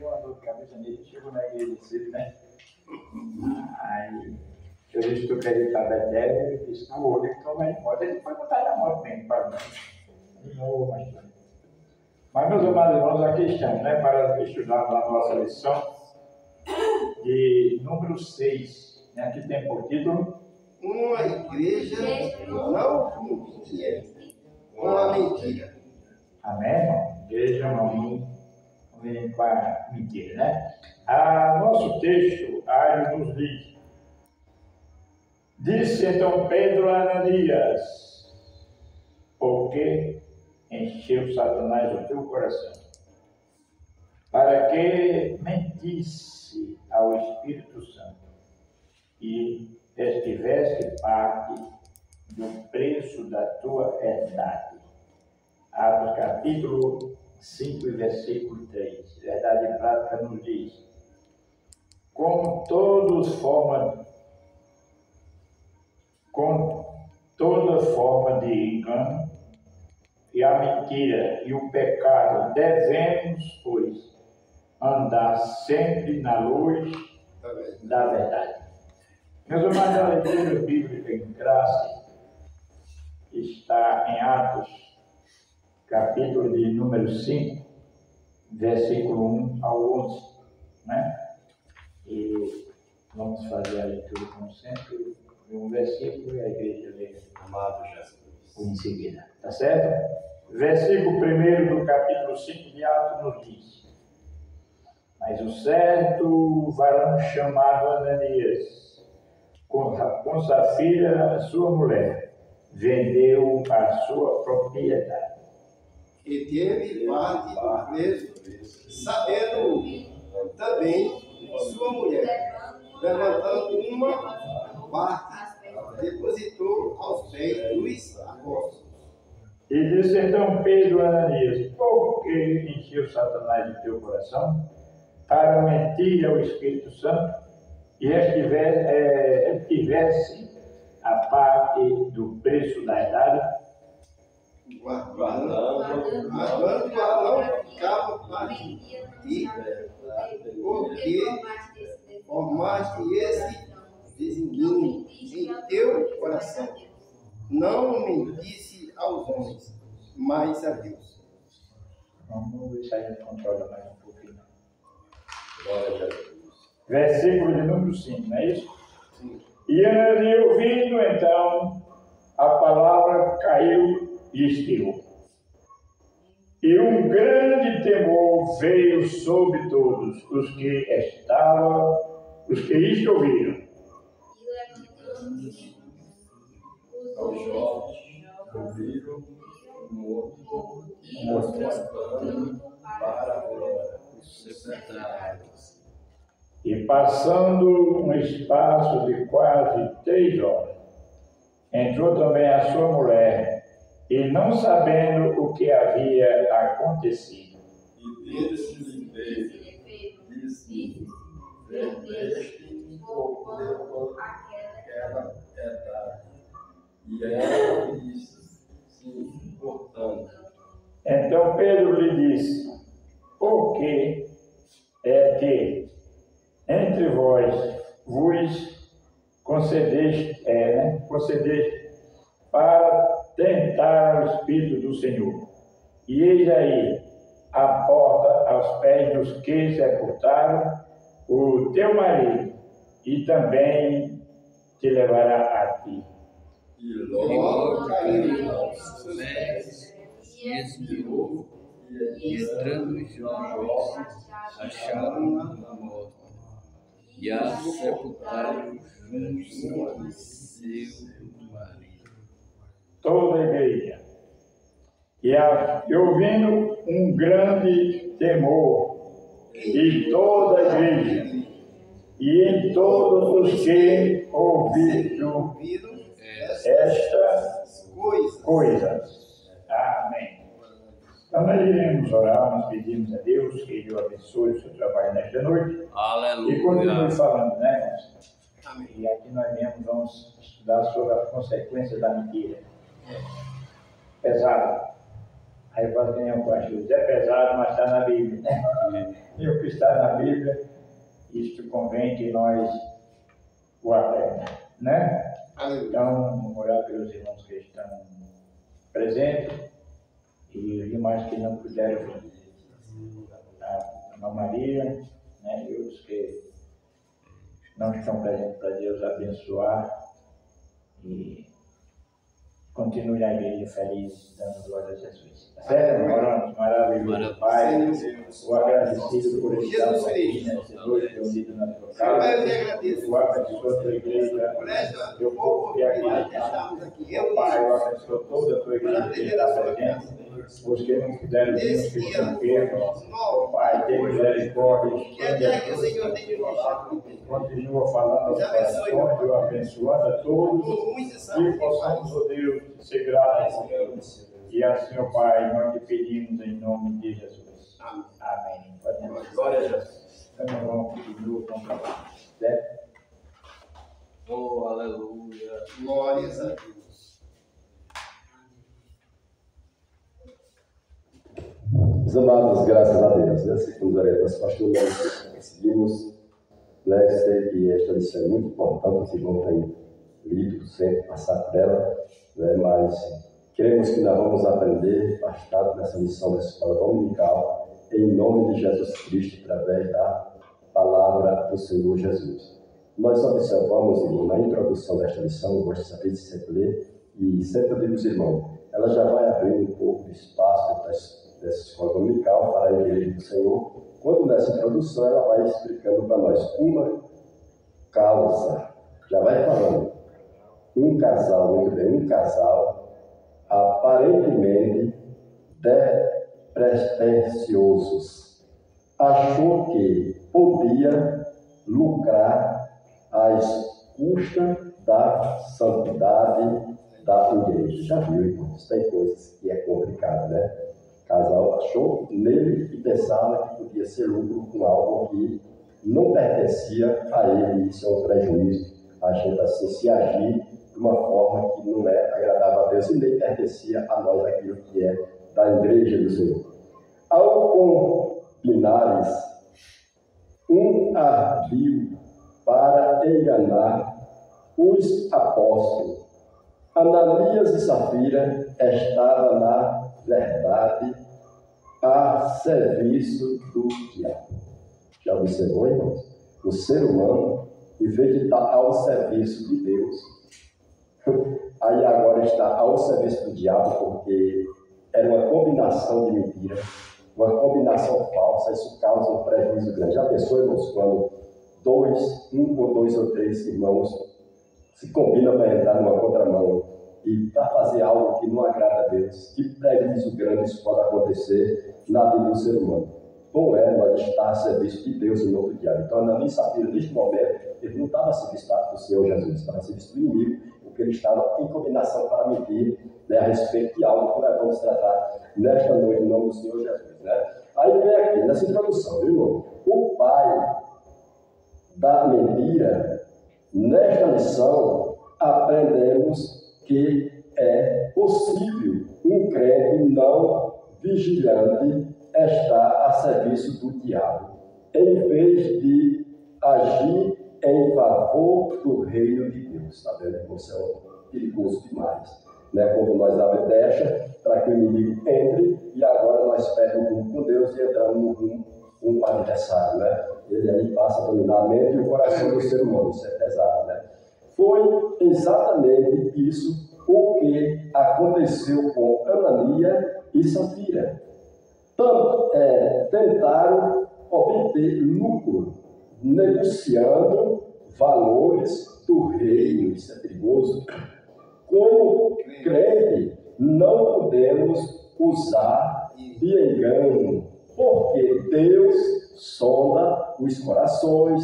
deu uma dor de cabeça nele, chegou na igreja de cedo, né? Aí, eu disse que eu queria ir para Betel, ele disse, não vou, então vai embora. Ele foi botar na moto mesmo, para mim. Não vou mais para. Mas, meus amados irmãos, aqui estamos, né, para estudar a nossa lição de número 6. Né? Aqui tem por título: Uma igreja não mentia com a mentira. Amém, irmão? Igreja não vem com a mentira, né? Nosso texto, aí nos diz: disse então Pedro a Ananias, por que encheu Satanás o teu coração, para que mentisse ao Espírito Santo e estivesse parte do preço da tua herdade. Atos capítulo 5, versículo 3. Verdade prática nos diz: com toda forma de engano e a mentira e o pecado, devemos, pois, andar sempre na luz da verdade. Meus amados, a leitura bíblica em graça está em Atos, capítulo de número 5, versículo 1 ao 11, né? E vamos fazer a leitura como sempre, um versículo e a igreja lê Amado Jesus em seguida, tá certo? Versículo 1 do capítulo 5 de Atos nos diz: mas um certo varão chamado Ananias, com Safira, sua mulher, vendeu a sua propriedade e teve parte do preço, sabendo também sua mulher, levantando uma parte, depositou aos pés dos apóstolos. E disse então Pedro a Ananias: por que encheu Satanás o teu coração para mentir ao Espírito Santo e tivesse a parte do preço da idade? Guardando não ficava parte de, porque formaste esse desenguinho em teu coração. Não mentisse aos homens, mas a Deus. Vamos ver se a gente controla mais um pouquinho. Glória a Jesus. Versículo de número 5, não é isso? Sim. E Ananias, ouvindo então a palavra, caiu e expirou. E um grande temor veio sobre todos os que isto ouviram. Aos jovens ouviram o morto mostrando para fora os sepultados. E passando um espaço de quase 3 horas, entrou também a sua mulher, e não sabendo o que havia acontecido. E disse-lhe Pedro, disse: vendeste por aquela herdade. E ela disse: sim, portanto. Então Pedro lhe disse: por que é que entre vos concedeste para tentar o Espírito do Senhor? E eis aí a porta aos pés dos que sepultaram o teu marido, e também te levará a ti. E logo caiu aos seus pés, e expirou, e entrando os jovens, acharam-na morta, e a sepultaram junto com seu marido. Toda a igreja. E ouvindo um grande temor em toda a igreja, e em todos os que ouviram estas coisas. Amém. Então nós iremos orar, nós pedimos a Deus que Ele abençoe o seu trabalho nesta noite. Aleluia. E continue falando, né? Amém. E aqui nós mesmos vamos estudar sobre as consequências da mentira. Pesado. Aí pode ganhar um pastor. É pesado, mas está na Bíblia, né? e o que está na Bíblia, isto convém que nós o aprendamos, né? Então, orar pelos irmãos que estão presentes e os demais que não puderam vir. A Irmã Maria, né, e os que não estão presentes, para Deus abençoar e continue a igreja feliz, dando glória a Jesus. Certo? Oramos, maravilhoso Pai, o agradecido por estar aqui nesse dois reunidos na tua casa. O abençoa a tua igreja, teu povo que aqui está. Pai, eu abençoo toda a tua igreja que está presente. Os que não puderam vir, os que estão enfermos, Pai, tem misericórdia, continua falando aos corações, eu abençoando a todos, e possamos, ó Deus, ser gratos a Deus. E assim, ó Pai, nós te pedimos em nome de Jesus. Amém. Glória a Jesus. Então, vamos continuar, certo? Oh, aleluia. Glórias a Deus. Meus amados, graças a Deus, né? Segundo a orientação, pastor, nós conseguimos, né? Sei que esta lição é muito importante, os irmãos têm lido, sempre passar por ela, né? Mas queremos que nós vamos aprender bastante nessa lição da escola dominical, em nome de Jesus Cristo, através da palavra do Senhor Jesus. Nós observamos, irmão, na introdução desta lição, eu gosto de saber de sempre ler, e sempre digo aos irmãos, ela já vai abrindo um pouco de espaço dessa escola dominical para a igreja do Senhor. Quando nessa introdução ela vai explicando para nós uma causa, já vai falando, um casal, muito bem, um casal aparentemente despretensiosos achou que podia lucrar às custas da santidade da igreja. Já viu, irmãos? Tem coisas que é complicado, né? O casal achou nele e pensava que podia ser lucro com algo que não pertencia a ele. Isso é um prejuízo. A gente assim se agir de uma forma que não é agradável a Deus e nem pertencia a nós aquilo que é da igreja do Senhor. Ao combinares um ardil para enganar os apóstolos, Ananias e Safira estavam, na verdade, a serviço do diabo. Já observou, irmãos? O ser humano, em vez de estar ao serviço de Deus, aí agora está ao serviço do diabo, porque era uma combinação de mentira, uma combinação falsa. Isso causa um prejuízo grande. Já pensou, irmãos, quando dois ou três irmãos se combinam para entrar numa contramão e para fazer algo que não agrada a Deus? Que prejuízo grande isso pode acontecer na vida do ser humano. Bom é nós estar a serviço de Deus e não do diabo. Então, Ananias e Safira, neste momento, ele não estava a serviço do Senhor Jesus, estava a serviço do inimigo, porque ele estava em combinação para mentir, né, a respeito de algo que nós vamos tratar nesta noite, em nome do Senhor Jesus. Né? Aí vem aqui, nessa introdução, viu, irmão? O pai da mentira, nesta lição, aprendemos que é possível um crente não vigilante estar a serviço do diabo, em vez de agir em favor do reino de Deus. Está vendo? Isso é perigoso demais. Né? Quando nós abrimos brecha para que o inimigo entre e agora nós perdemos o rumo com Deus e entramos no rumo com o adversário. Né? Ele aí passa a dominar a mente e o coração do ser humano. Isso é pesado. Né? Foi exatamente isso o que aconteceu com Ananias e Safira. Tentaram obter lucro, negociando valores do reino. Isso é perigoso. Como crente, não podemos usar de engano, porque Deus sonda os corações.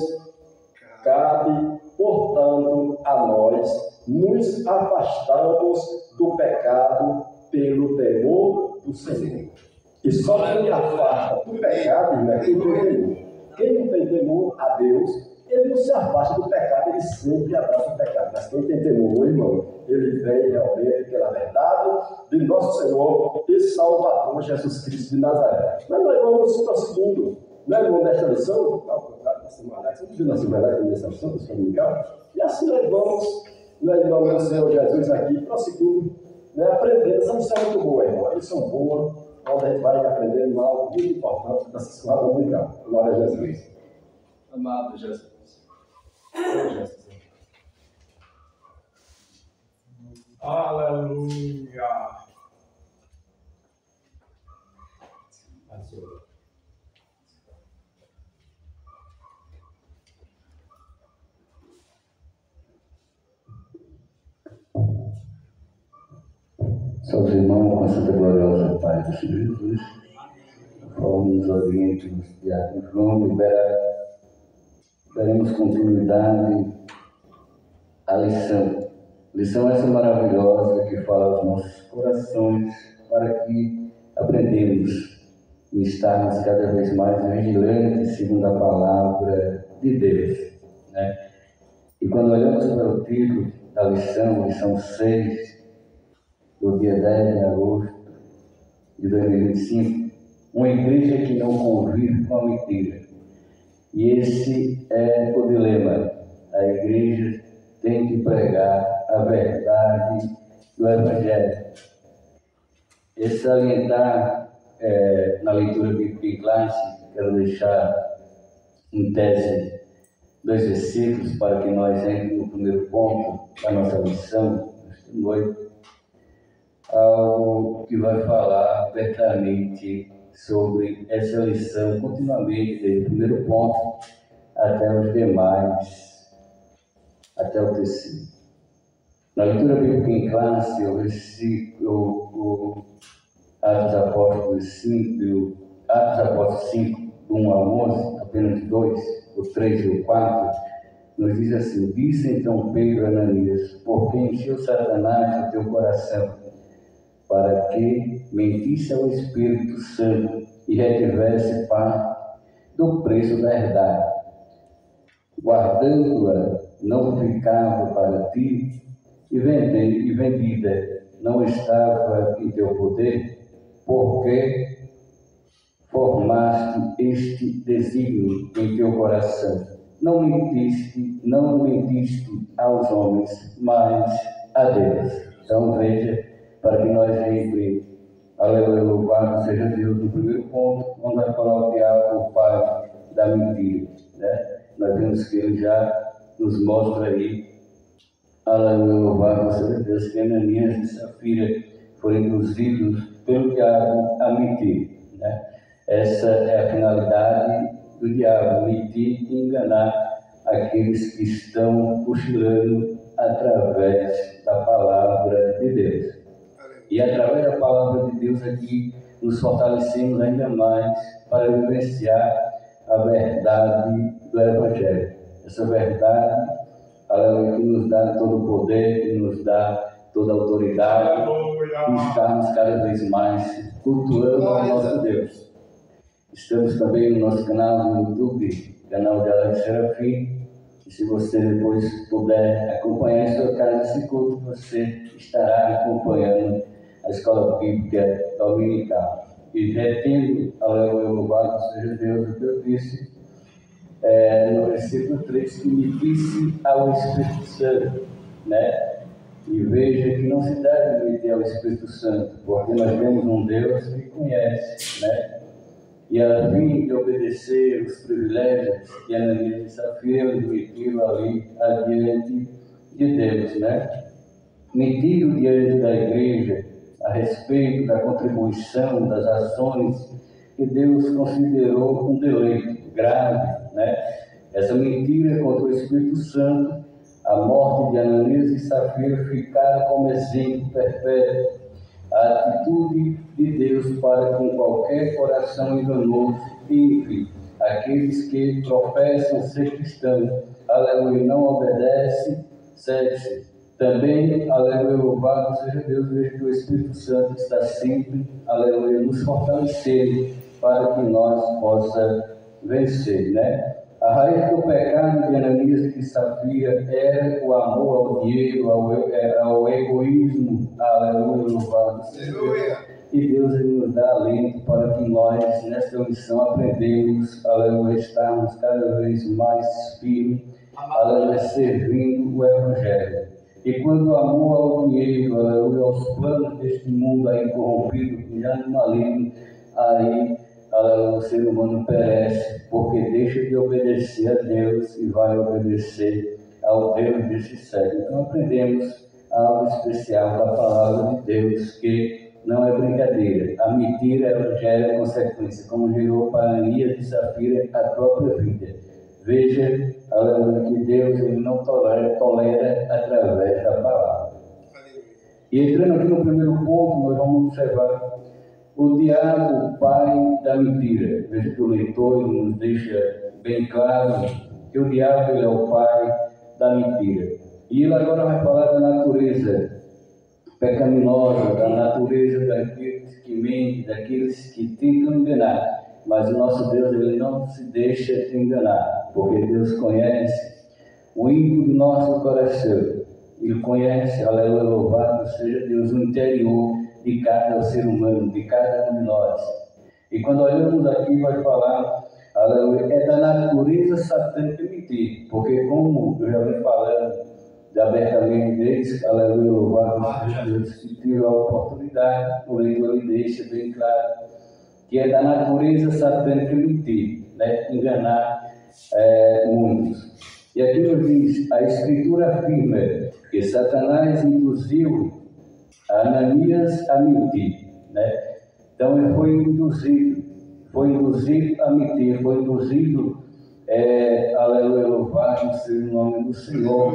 Cabe, portanto, a nós nos afastarmos do pecado pelo temor do Senhor. E só quem afasta do pecado, né, quem tem temor. Quem não tem temor a Deus, ele não se afasta do pecado, ele sempre abraça o pecado. Mas quem tem temor, irmão, ele vem realmente pela verdade de nosso Senhor e Salvador Jesus Cristo de Nazaré. Mas nós vamos prosseguindo. Não é bom desta lição, você viu na Assembleia nessa lição do Dominical? E assim nós vamos, em nome do Senhor Jesus aqui, prosseguindo, aprendendo. Essa lição é muito boa, irmão. Uma lição boa, onde a gente vai aprendendo algo muito importante dessa escola dominical. Glória a Jesus. Amado Jesus. Aleluia. Salve, irmão, com a Santa Gloriosa Paz do Senhor Jesus. Conforme nos oriente os diáconos, vamos daremos continuidade à lição. Lição essa maravilhosa que fala aos nossos corações para que aprendemos e estarmos cada vez mais vigilantes segundo a palavra de Deus. E quando olhamos para o título da lição 6, do dia 10 de agosto de 2025, uma igreja que não convive com a mentira. E esse é o dilema. A igreja tem que pregar a verdade do Evangelho. E salientar na leitura bíblica em classe, quero deixar em tese 2 versículos para que nós entremos no primeiro ponto da nossa lição esta noite. Algo que vai falar abertamente sobre essa lição continuamente, desde o primeiro ponto até os demais, até o terceiro. Na leitura bíblica em classe, o versículo Atos Apóstolos 5, do 1 ao 11, apenas 2, o 3 e o 4, nos diz assim: disse então Pedro a Ananias: por que encheu Satanás o teu coração, para que mentisse ao Espírito Santo e retivesse parte do preço da herdade, guardando-a não ficava para ti, e vendida não estava em teu poder, porque formaste este desígnio em teu coração. Não mentiste aos homens, mas a Deus. Então veja, para que nós sempre, aleluia, louvado seja Deus, no primeiro ponto, onde vai falar o diabo, o pai da mentira. Nós vemos que ele já nos mostra aí, aleluia, louvado seja Deus, que Ananias e Safira foram induzidos pelo diabo a mentir. Essa é a finalidade do diabo, mentir e enganar aqueles que estão cochilando através da palavra de Deus. E através da palavra de Deus aqui, nos fortalecemos ainda mais para vivenciar a verdade do Evangelho. Essa verdade, aleluia, que nos dá todo o poder, que nos dá toda a autoridade, e estamos cada vez mais cultuando o nosso Deus. Estamos também no nosso canal no YouTube, canal de Alex Serafim. E se você depois puder acompanhar em sua casa esse culto, você estará acompanhando a escola bíblica dominical. E retendo, aleluia, louvado seja Deus, o que eu disse no versículo 3, que me disse ao Espírito Santo, E veja que não se deve meter ao Espírito Santo, porque nós temos um Deus que conhece, E a fim de obedecer os privilégios que Ananias e Safira admitiram ali adiante de Deus, Mentiram diante da igreja a respeito da contribuição das ações que Deus considerou um delito grave, Essa mentira contra o Espírito Santo, a morte de Ananias e Safira ficaram como exemplo perpétuo. A atitude de Deus para com qualquer coração enganoso e ímpio, aqueles que professam ser cristãos, aleluia, não obedecem, segue-se. Também, aleluia, louvado seja Deus, veja que o Espírito Santo está sempre, aleluia, nos fortalecendo para que nós possamos vencer, A raiz do pecado de Ananias e de Safira era o amor ao dinheiro, ao egoísmo, aleluia, louvado seja Deus. E Deus ele nos dá alento para que nós, nesta missão, aprendemos a estarmos cada vez mais firmes, servindo o Evangelho. E quando o amor ao dinheiro, aos planos deste mundo aí corrompido, já maligno, aí o ser humano perece, porque deixa de obedecer a Deus e vai obedecer ao Deus desse século. Então aprendemos algo especial da palavra de Deus, que não é brincadeira. A mentira ela gera consequência, como gerou para Ananias e Safira a própria vida. Veja que Deus ele não tolera através da palavra. E entrando aqui no primeiro ponto, nós vamos observar o diabo, o pai da mentira. Veja que o leitor nos deixa bem claro que o diabo ele é o pai da mentira. E ele agora vai falar da natureza pecaminosa, da natureza daqueles que mentem, daqueles que tentam enganar. Mas o nosso Deus ele não se deixa enganar, porque Deus conhece o íntimo do nosso coração. Ele conhece, aleluia, louvado seja Deus, o interior de cada ser humano, de cada um de nós. E quando olhamos aqui, vai falar, aleluia, é da natureza satânica mentir, porque como eu já vim falando abertamente deles, aleluia, louvado seja Deus, que tive a oportunidade, o leitor ele deixa bem claro, que é da natureza satânica mentir, né? Enganar muitos. E aqui nos diz, a Escritura afirma que Satanás induziu Ananias a mentir, né? Então ele foi induzido a mentir, foi induzido, aleluia, louvado seja o nome do Senhor,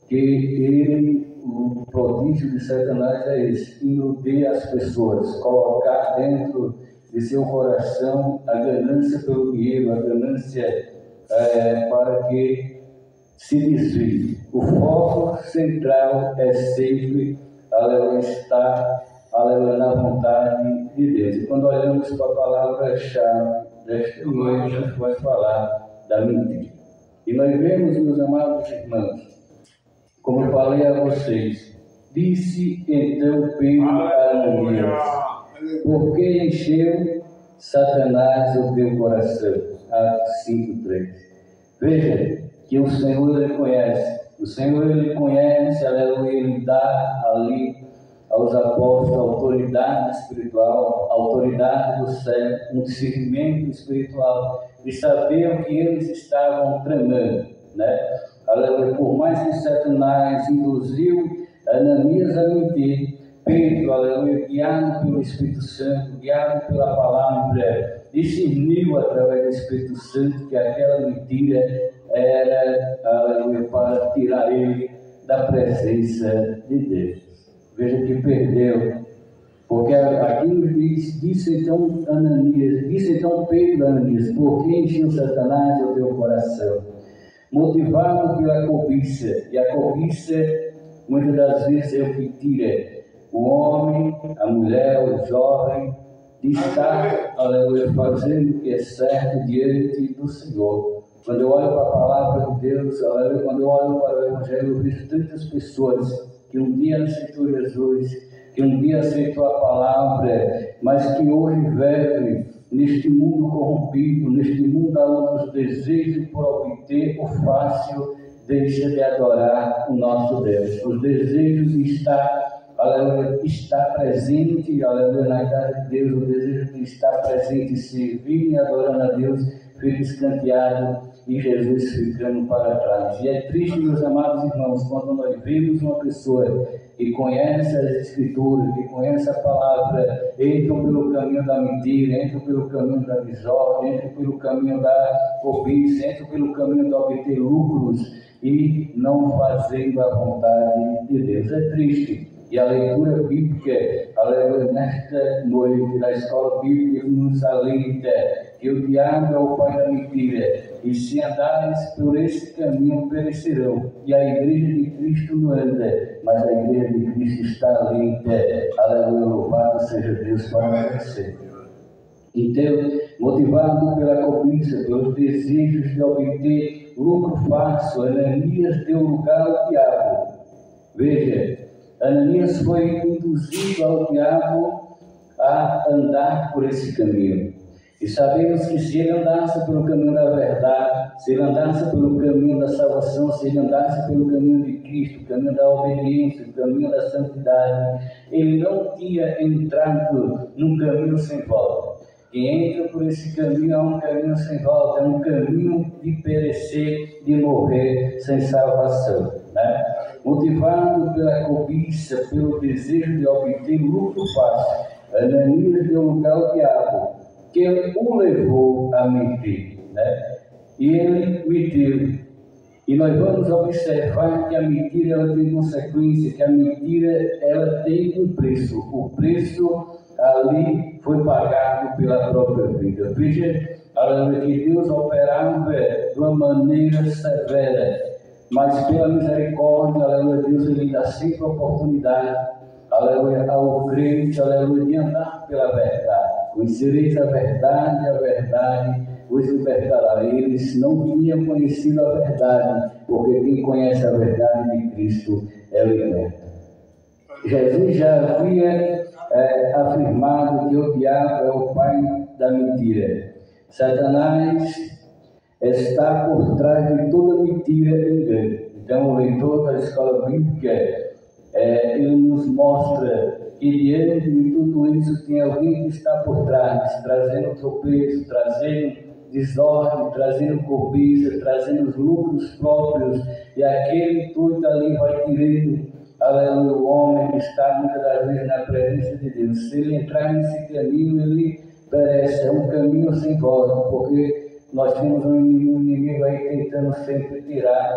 que ele, o prodígio de Satanás é esse, iludir as pessoas, colocar dentro de seu coração a ganância pelo dinheiro, a ganância para que se desvie. O foco central é sempre, aleluia, estar, aleluia, na vontade de Deus. E quando olhamos para a palavra-chave desta noite, a gente vai falar da mentira. E nós vemos, meus amados irmãos, como eu falei a vocês, disse então Pedro a Ananias, por que encheu Satanás o teu coração? Atos 5:3. Veja que o Senhor ele conhece. O Senhor ele conhece, aleluia, ele dá ali aos apóstolos autoridade espiritual, autoridade do céu, um discernimento espiritual, de saber o que eles estavam tramando, né? Aleluia, por mais que Satanás induziu Ananias a mentir, Pedro, aleluia, guiado pelo Espírito Santo, guiado pela palavra, discerniu através do Espírito Santo que aquela mentira era, aleluia, para tirar ele da presença de Deus. Veja que perdeu, porque aqui nos disse então Pedro a Ananias, por que encheu Satanás o teu coração? Motivado pela cobiça, e a cobiça muitas das vezes é o que tira o homem, a mulher, o jovem, de estar, aleluia, fazendo o que é certo diante do Senhor. Quando eu olho para a palavra de Deus, aleluia, quando eu olho para o Evangelho, eu vejo tantas pessoas que um dia aceitou Jesus, que um dia aceitou a palavra, mas que hoje vivem neste mundo corrompido, neste mundo onde os desejos por obter o fácil deixa de adorar o nosso Deus. Os desejos de estar presente, aleluia, na casa de Deus, o desejo de estar presente, servir e adorando a Deus, fica escanteado e Jesus ficando para trás. E é triste, meus amados irmãos, quando nós vemos uma pessoa que conhece as Escrituras, que conhece a palavra, entram pelo caminho da mentira, entram pelo caminho da desordem, entram pelo caminho da cobiça, entram pelo caminho de obter lucros e não fazendo a vontade de Deus. É triste. E a leitura bíblica, aleluia, nesta noite da escola bíblica nos alenta que o diabo é o pai da mentira, e se andares por esse caminho perecerão. E a igreja de Cristo não anda, mas a igreja de Cristo está ali, aleluia, louvado seja Deus para você. Então, motivado pela cobiça, pelos desejos de obter lucro fácil, Ananias deu lugar ao diabo. Veja, Ananias foi induzido ao diabo a andar por esse caminho. E sabemos que se ele andasse pelo caminho da verdade, se ele andasse pelo caminho da salvação, se ele andasse pelo caminho de Cristo, o caminho da obediência, o caminho da santidade, ele não tinha entrado num caminho sem volta. Quem entra por esse caminho é um caminho sem volta, é um caminho de perecer, de morrer sem salvação, né? Motivado pela cobiça, pelo desejo de obter lucro fácil, Ananias deu lugar ao diabo, que o levou a mentir, né? E ele mentiu. E nós vamos observar que a mentira ela tem consequência, que a mentira ela tem um preço. O preço ali foi pagado pela própria vida. Veja, aleluia, que Deus operava de uma maneira severa, mas pela misericórdia, aleluia, Deus ele dá sempre a oportunidade, aleluia, ao crente, aleluia, de andar pela verdade. Conhecereis a verdade vos libertará. Eles não tinham conhecido a verdade, porque quem conhece a verdade de Cristo é liberto. Jesus já havia afirmado que o diabo é o pai da mentira. Satanás está por trás de toda mentira e engano. Então, o leitor da escola bíblica, ele nos mostra que diante de tudo isso tem alguém que está por trás, trazendo tropeço, trazendo desordem, trazendo cobiça, trazendo os lucros próprios, e aquele intuito ali vai tirando, aleluia, o homem que está muitas das vezes na presença de Deus. Se ele entrar nesse caminho, ele perece, é um caminho sem volta, porque nós temos um inimigo aí tentando sempre tirar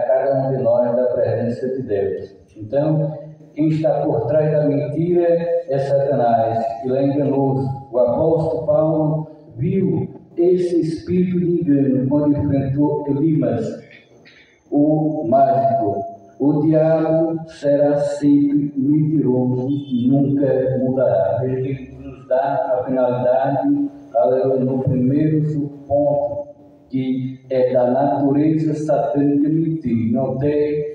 cada um de nós da presença de Deus. Então, quem está por trás da mentira é Satanás, ele é enganoso. O apóstolo Paulo viu esse espírito de engano quando enfrentou Elimas, o mágico. O diabo será sempre mentiroso, nunca mudará. Veja que ele nos dá a finalidade, no primeiro ponto, que é da natureza satânica mentir. Não tem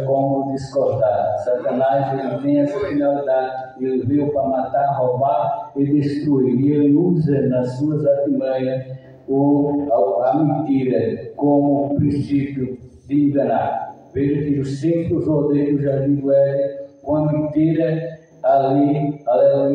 como discordar. Satanás ele tem essa finalidade, ele veio para matar, roubar e destruir, e ele usa nas suas artimanhas a mentira como princípio de enganar. Veja que ele sempre usou dele o jardim do Éden com a mentira ali,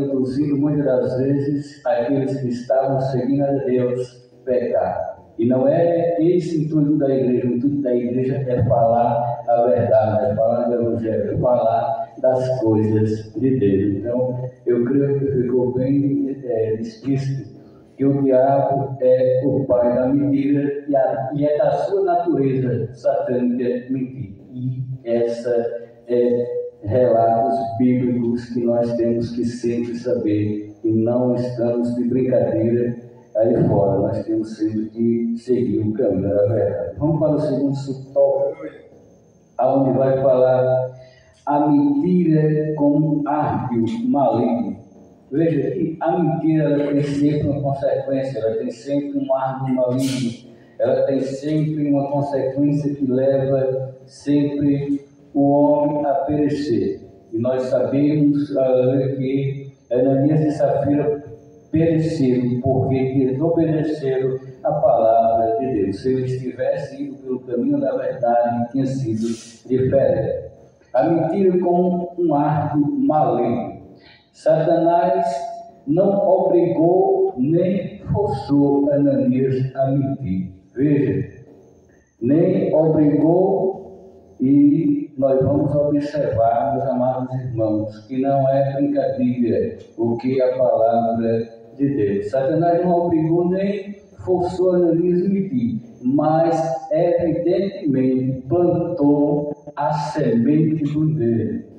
induzindo muitas das vezes aqueles que estavam seguindo a Deus pecar. E não é esse o intuito da igreja. O intuito da igreja é falar a verdade, é falar do Evangelho, é falar das coisas de Deus. Então, eu creio que ficou bem explícito que o diabo é o pai da mentira e é da sua natureza satânica mentir. E essa é relatos bíblicos que nós temos que sempre saber, e não estamos de brincadeira aí fora, nós temos sempre que seguir o caminho da verdade. Vamos para o segundo subtópico, onde vai falar a mentira como árvore maligno. Veja que a mentira ela tem sempre uma consequência, ela tem sempre um árvore maligno, ela tem sempre uma consequência que leva sempre o homem a perecer. E nós sabemos que Ananias e Safira pereceram porque desobedeceram a palavra de Deus. Se eles tivessem ido pelo caminho da verdade, tinha sido diferente. A mentira como um árvore maligno. Satanás não obrigou nem forçou Ananias a mentir. Veja, nem obrigou, e nós vamos observar, meus amados irmãos, que não é brincadeira o que a palavra de Deus. Satanás não obrigou nem forçou Ananias a mentir, mas evidentemente plantou a semente do engano.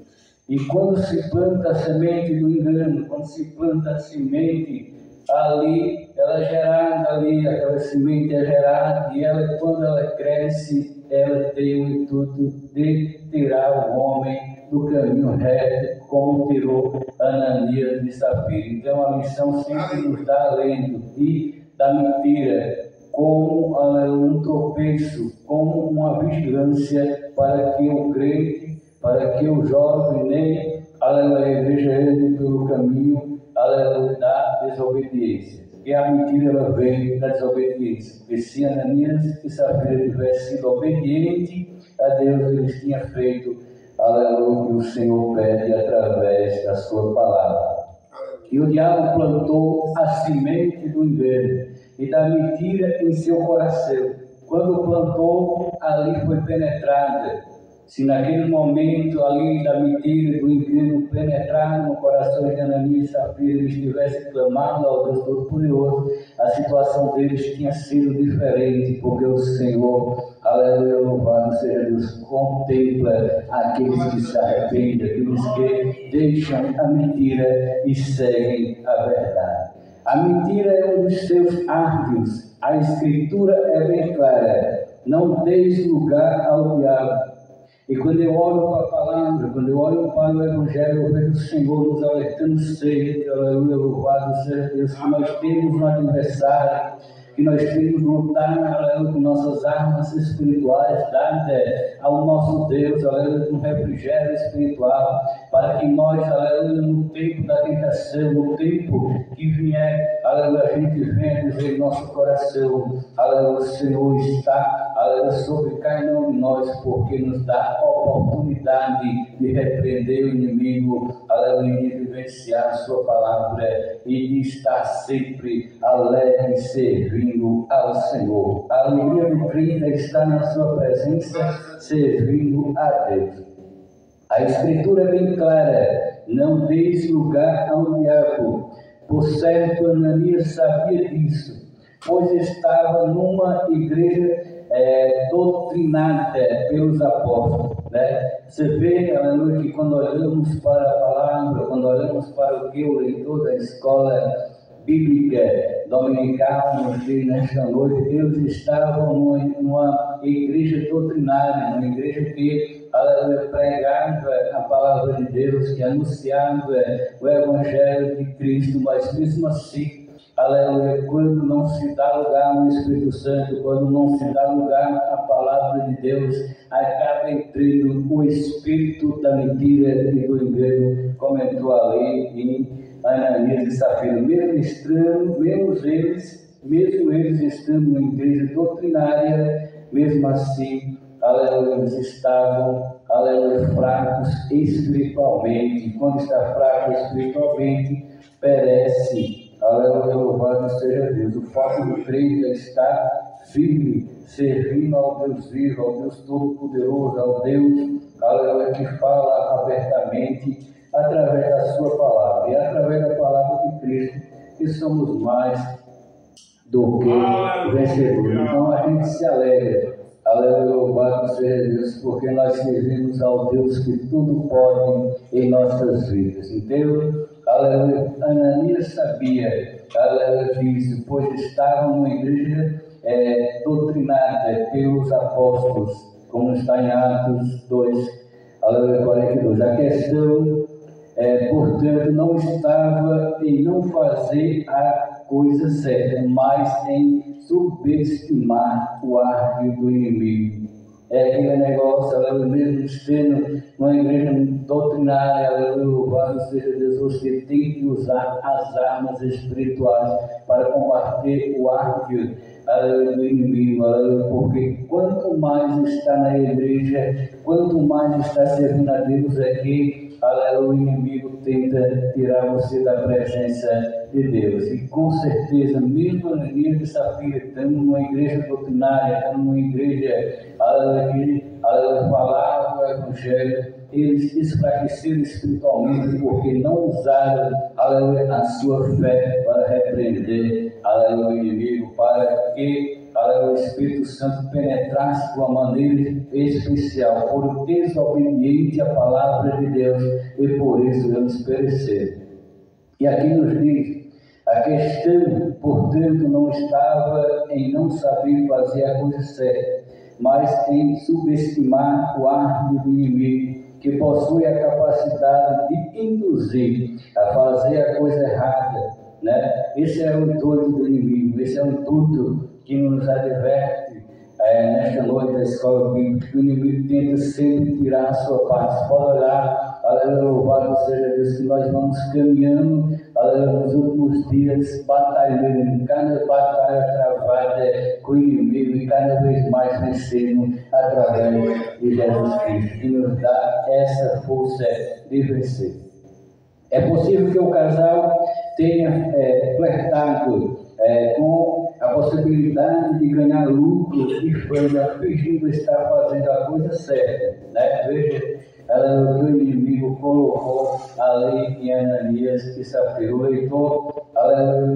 E quando se planta a semente do engano, quando se planta a semente ali, ela é gerada ali, aquela semente é gerada, e ela, quando ela cresce, ela tem o intuito de tirar o homem do caminho reto, como tirou Ananias de Safira. Então a lição sempre nos dá alento da mentira, como um tropeço, como uma vigilância para que o crente, para que o jovem nem aleluia, a igreja anda pelo caminho, aleluia, da desobediência. E a mentira ela veio da desobediência. Porque se Ananias e Safira tivessem sido obedientes a Deus, eles tinham feito, aleluia, o que o Senhor pede através da sua palavra. E o diabo plantou a semente do engano e da mentira em seu coração. Quando plantou, ali foi penetrada. Se naquele momento ali da mentira, do engano penetrado no coração de Ananias e Safira, eles estivessem clamando ao Deus Todo-Poderoso, a situação deles tinha sido diferente, porque o Senhor, aleluia, louvado seja Deus, contempla aqueles que se arrependem, aqueles que deixam a mentira e seguem a verdade. A mentira é um dos seus árdios. A Escritura é bem clara: não deis lugar ao diabo. E quando eu olho para a palavra, quando eu olho para o Evangelho, eu vejo o Senhor nos alertando sempre, aleluia, louvado seja Deus, que nós temos um adversário, que nós temos que lutar, aleluia, com nossas armas espirituais dadas ao nosso Deus, aleluia, com refrigério espiritual, para que nós, aleluia, no tempo da tentação, no tempo que vier, aleluia, a gente venha dizer em nosso coração, aleluia, o Senhor está, aleluia, sobre cada um de nós, porque nos dá a oportunidade de repreender o inimigo, aleluia, de vivenciar a sua palavra e de estar sempre alegre, servindo ao Senhor. A alegria do crente está na sua presença, servindo a Deus. A Escritura é bem clara: não deis lugar ao diabo. Por certo, Ananias sabia disso, pois estava numa igreja doutrinada pelos apóstolos. Você vê, aleluia, que quando olhamos para a palavra, quando olhamos para o que o leitor da escola bíblica dominical nos diz nesta noite, eles estavam numa igreja doutrinária, numa igreja que, aleluia, pregava a palavra de Deus, que anunciava o Evangelho de Cristo, mas mesmo assim, aleluia, quando não se dá lugar ao Espírito Santo, quando não se dá lugar à palavra de Deus, acaba entrando o espírito da mentira e do engano, como entrou ali em Ananias e Safira. Mesmo eles estando em igreja doutrinária, mesmo assim, aleluia, eles estavam, aleluia, fracos espiritualmente. E quando está fraco espiritualmente, perece. Aleluia, louvado seja Deus. O fato do crente é estar firme, servindo ao Deus vivo, ao Deus Todo-Poderoso, ao Deus, aleluia, que fala abertamente através da sua palavra. E através da palavra de Cristo que somos mais do que vencedores. Então a gente se alegra. Aleluia, louvado seja Deus, porque nós servimos ao Deus que tudo pode em nossas vidas. Entendeu? Aleluia, Ananias sabia, aleluia, disso, pois estavam numa igreja doutrinada pelos apóstolos, como está em Atos 2, aleluia, 42. A questão, portanto, não estava em não fazer a coisa certa, mas em subestimar o ardil do inimigo. É aquele negócio, aleluia, mesmo estando numa igreja doutrinária, aleluia, louvado seja Deus, você tem que usar as armas espirituais para combater o ardil, aleluia, do inimigo, aleluia, porque quanto mais está na igreja, quanto mais está servindo a Deus aqui, aleluia, o inimigo tenta tirar você da presença de Deus. E com certeza, mesmo Ananias e Safira, estamos numa igreja doutrinária, estamos numa igreja, aleluia, que falava o Evangelho, eles enfraqueceram espiritualmente porque não usaram, aleluia, a sua fé para repreender, aleluia, o inimigo, para que, aleluia, o Espírito Santo penetrasse de uma maneira especial. Foram desobedientes à palavra de Deus e por isso eles pereceram. E aqui nos diz: a questão, portanto, não estava em não saber fazer a coisa certa, mas em subestimar o ardil do inimigo, que possui a capacidade de induzir a fazer a coisa errada. Esse é o intuito do inimigo, esse é o intuito que nos adverte, nesta noite da escola bíblica, o inimigo tenta sempre tirar a sua parte. Pode olhar, aleluia, louvado seja Deus, que nós vamos caminhando, aleluia, nos últimos dias, batalhando, cada batalha travada com o inimigo e cada vez mais vencendo através de Jesus Cristo, que nos dá essa força de vencer. É possível que o casal tenha flertado com a possibilidade de ganhar lucro e fama, fingindo estar fazendo a coisa certa, né? Veja, o inimigo colocou ali em Ananias e Safira. O leitor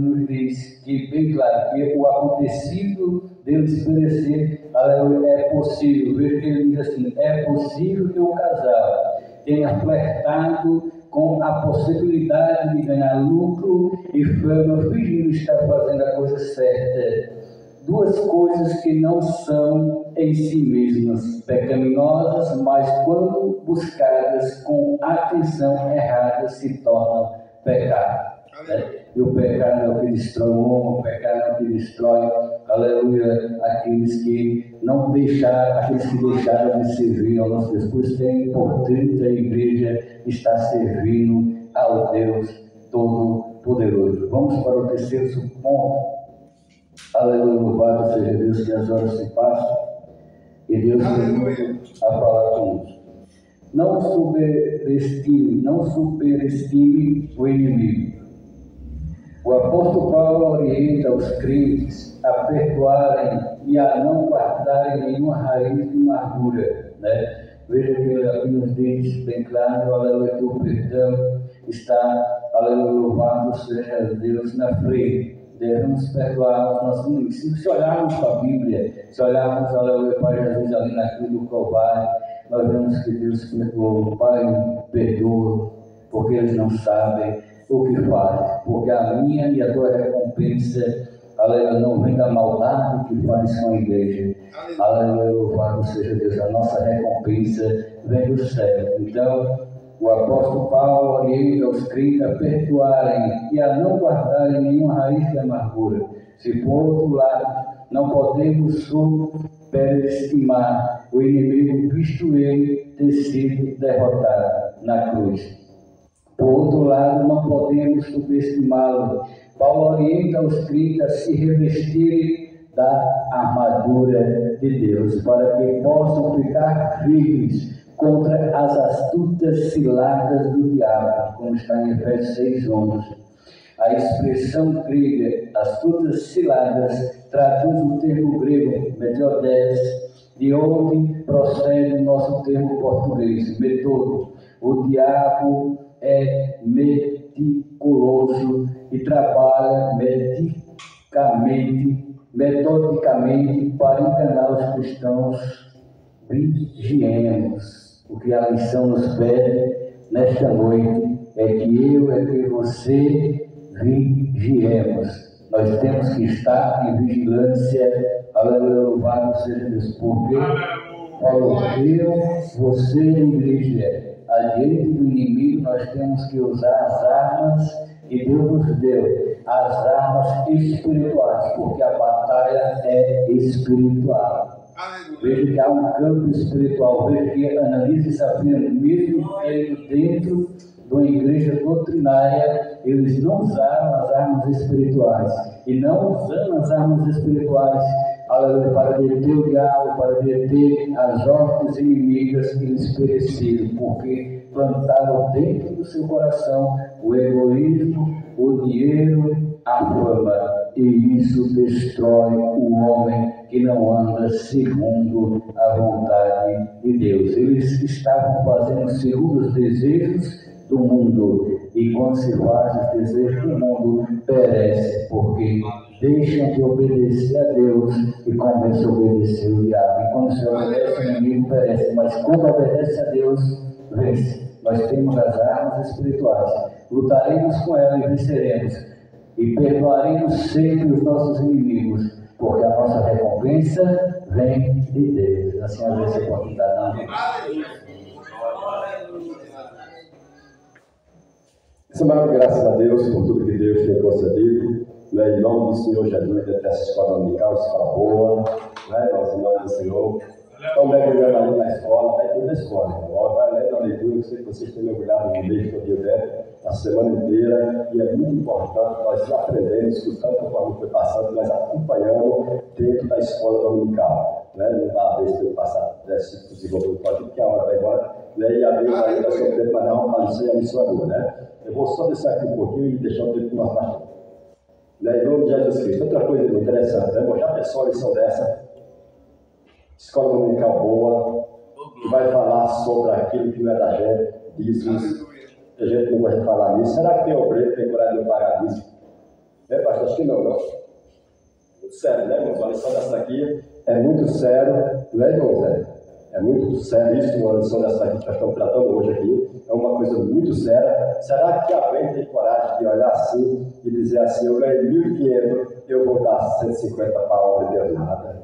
nos diz que, bem claro, que o acontecido deles perecer é possível. Veja que ele diz assim: é possível que o casal tenha flertado com a possibilidade de ganhar lucro e fama, fingindo estar fazendo a coisa certa. Duas coisas que não são em si mesmas pecaminosas, mas quando buscadas com atenção errada se tornam pecado. E o pecado é o que destrói o homem, o pecado é o que destrói, aleluia, aqueles que deixaram de servir ao nosso Deus. Por isso é importante a igreja estar servindo ao Deus Todo-Poderoso. Vamos para o terceiro ponto. Aleluia, louvado seja Deus, que as horas se passam e Deus continua a falar conosco. Não superestime o inimigo. O apóstolo Paulo orienta os crentes a perdoarem e a não guardarem nenhuma raiz de amargura, né? Veja que ele aqui nos diz bem claro, aleluia, que o perdão está, aleluia, louvado seja Deus, na frente. Devemos perdoar os nossos inimigos. Se olharmos para a Bíblia, se olharmos, aleluia, para Jesus ali na cruz do Calvário, nós vemos que Deus perdoou. Pai, perdoa, porque eles não sabem o que fazem, porque a minha e a tua recompensa, aleluia, não vem da maldade que faz com a igreja. Aleluia, louvado seja Deus, a nossa recompensa vem do céu. Então, o apóstolo Paulo orienta os crentes a perdoarem e a não guardarem nenhuma raiz de amargura. Se por outro lado não podemos superestimar o inimigo, visto ele ter sido derrotado na cruz. Por outro lado, não podemos subestimá-lo. Paulo orienta os crentes a se revestirem da armadura de Deus, para que possam ficar firmes contra as astutas ciladas do diabo, como está em Efésios 6:11. A expressão grega astutas ciladas traduz o termo grego metodés, de onde procede o nosso termo português, metodo. O diabo é meticuloso e trabalha metodicamente para enganar os cristãos. Vigiemos. O que a lição nos pede nesta noite é que que você vigiemos. Nós temos que estar em vigilância. Aleluia, louvado seja Deus. Porque Paulo deu você, igreja, adiante do inimigo, nós temos que usar as armas que Deus nos deu, as armas espirituais, porque a batalha é espiritual. Veja que há um campo espiritual. Veja que Ananias e Safira, mesmo dentro de uma igreja doutrinária, eles não usaram as armas espirituais. E não usando as armas espirituais para deter o diabo, para deter as hostes inimigas, que eles pereceram, porque plantaram dentro do seu coração o egoísmo, o dinheiro, a fama. E isso destrói o homem que não anda segundo a vontade de Deus. Eles estavam fazendo segundo os desejos do mundo, e quando se faz os desejos do mundo, perece, porque deixam de obedecer a Deus e começam a obedecer o diabo. E quando se obedece, o inimigo perece, mas quando obedece a Deus, vence. Nós temos as armas espirituais, lutaremos com elas e venceremos, e perdoaremos sempre os nossos inimigos, porque a nossa recompensa vem de Deus. Assim, às vezes você pode dar na mão. Senhor, graças a Deus por tudo que Deus tem concedido. Em nome do Senhor Jesus, dessa escola dominical, se for boa, nós Senhor. Estão mergulhando ali na escola, vai tudo na escola. Vai ler na leitura, eu sei que vocês têm mergulhado no livro que eu dei a semana inteira, e é muito importante nós aprendendo, escutando conforme foi passando, mas acompanhando dentro da escola dominical. Né? Não dá a vez para eu passar desse desenvolvimento aqui, porque a hora vai embora, né? E a vez ainda sobre o tempo para dar uma lição e a missão é boa, né? Eu vou só deixar aqui um pouquinho e deixar o tempo para nós pastor. Né? Em nome de Jesus Cristo. Outra coisa muito interessante, né? Já pensou a lição dessa? Escola dominical boa, que vai falar sobre aquilo que não é da gente, dízimos. A gente não gosta de falar nisso. Será que tem obreiro que tem coragem de pagar dízimo? É, pastor? Acho que não, não. Muito sério, né, irmãos? A lição dessa daqui é muito sério, não é, irmãos? É muito sério isso, uma lição dessa daqui que nós estamos tratando hoje aqui. É uma coisa muito séria. Será que alguém tem coragem de olhar assim e dizer assim: eu ganhei 1.500, eu vou dar 150 para a obra de Deus? Nada.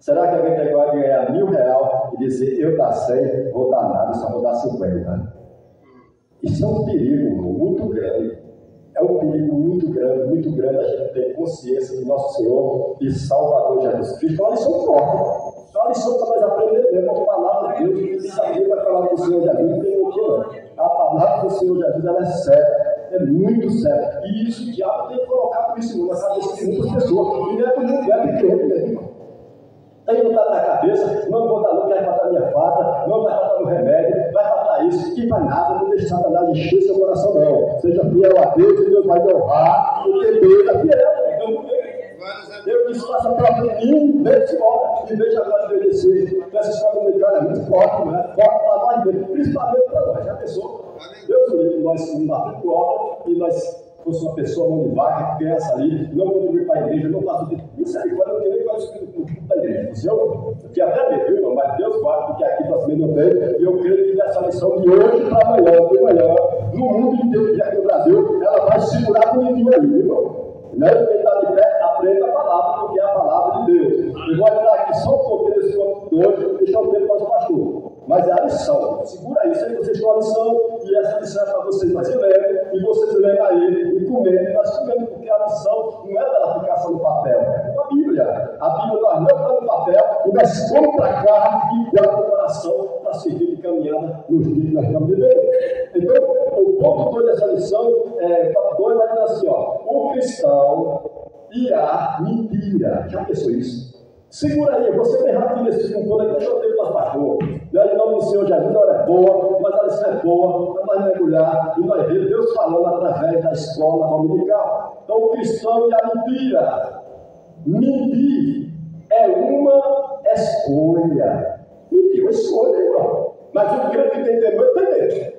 Será que alguém tem coragem de ganhar R$1.000 e dizer: eu dar 100, vou dar nada, só vou dar 50? Isso é um perigo muito grande. É um perigo muito grande a gente ter consciência de nosso Senhor e Salvador Jesus Cristo. É uma lição forte. É uma lição para nós aprender mesmo a palavra de Deus. Isso aqui vai falar do Senhor Jesus, não tem motivo não. A palavra do Senhor Jesus, ela é séria. É muito séria. E isso o diabo tem colocado isso na cabeça de muitas pessoas. E não é por muito é pequeno mesmo. Tem botado na cabeça: não vou dar lucro, vai faltar minha farda, não vai faltar no remédio, vai faltar isso, que vai nada, não deixe Satanás encher seu coração, não. Seja fiel a Deus e Deus vai te honrar, porque Deus é fiel. Eu disse: faça para mim, desde hora, e veja agora envelhecer. Essa escola dominicana é muito forte, né? Forte para nós mesmo, principalmente para nós. Já pensou? Deus livre, nós fomos na frente do obra e nós fosse uma pessoa mão de vaca, criança ali, não contribui para a igreja, não faço isso aí, quando eu tenho nem mais o da igreja. Eu que até me viu, mas Deus guarda, porque aqui nós também não tem, e eu creio que nessa lição de hoje para amanhã, de manhã, no mundo inteiro, aqui no Brasil, ela vai segurar bonitinho aí, viu, irmão? Não é quem está de pé, aprenda a palavra, porque é a palavra de Deus. Eu vou entrar aqui só um pouquinho desse ponto de hoje, deixar o tempo para o pastor. Mas é a lição, segura isso aí, vocês têm uma lição, e essa lição é para vocês mais lendo, e vocês lendo aí, e comendo, nós comendo, porque a lição não é para ficar só no papel, é uma Bíblia. A Bíblia nós não está no papel, e nós vamos para cá e guarda o coração para servir de caminhada nos dias que nós estamos vivendo. Então, o ponto todo dessa lição é, o 2 vai dizer assim, ó: o cristão e a mentira. Já pensou isso? Segura aí, você bem rápido nesse ponto aqui, deixa eu ter para o pastor. Em nome do Senhor Jesus, ela é boa, mas a lição é boa, para nós mergulhar e nós ver Deus falando através da escola dominical. Então, o cristão e a mentira. Mentir é uma escolha. Mentir é uma escolha, irmão. Mas o crente que tem temor tem medo.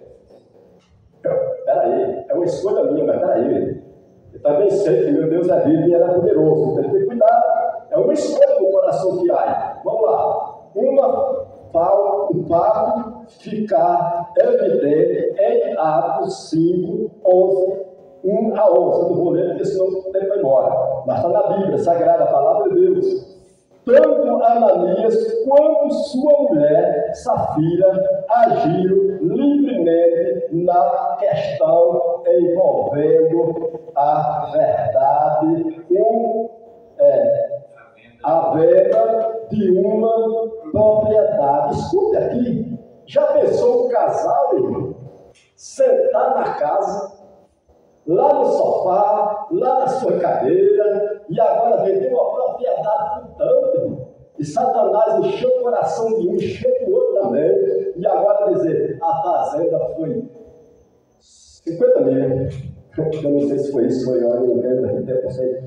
Peraí, é uma escolha minha, mas peraí. Eu também sei que meu Deus é vivo e ele é poderoso. Tem que ter cuidado. É uma escolha no coração que há. Vamos lá. O fato ficar evidente em Atos 5, 11, 1 a 11. Eu não vou ler porque senão o tempo vai embora. Mas está na Bíblia Sagrada, a palavra de Deus. Tanto Ananias quanto sua mulher, Safira, agiram livremente na questão envolvendo a verdade, a venda de uma propriedade. Escute aqui, já pensou um casal, irmão, sentar na casa, lá no sofá, lá na sua cadeira, e agora vender uma propriedade por tanto, irmão? E Satanás encheu o coração de um, encheu o outro também, e agora dizer: a fazenda foi 50 mil. Eu não sei se foi isso, foi eu não lembro daquele tempo, não sei.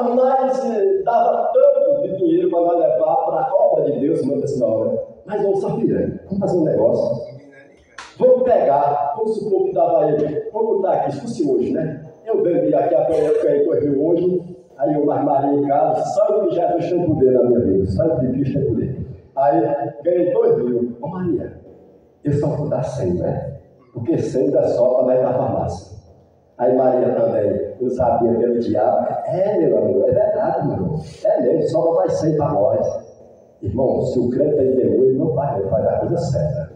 Mas dava tanto de dinheiro para nós levar para a obra de Deus, manda essa obra. Mas vamos saber, vamos fazer um negócio. Vamos pegar, vamos supor que dava ele. Vamos botar aqui, se fosse hoje, né? Eu vendi aqui a pele, eu ganhei 2 mil hoje, aí eu armaria em casa, só de Jesus tem poder na minha vida, só de Cristo tem poder. Aí ganhei 2 mil. Ô Maria, eu só vou dar 100, né? Porque 100 dá só para nós da farmácia. Aí Maria também, não sabia pelo diabo. Meu amor, é verdade, meu irmão. É mesmo, só vai 100 para nós. Irmão, se o crente tem temor, ele não vai, ele faz a coisa certa.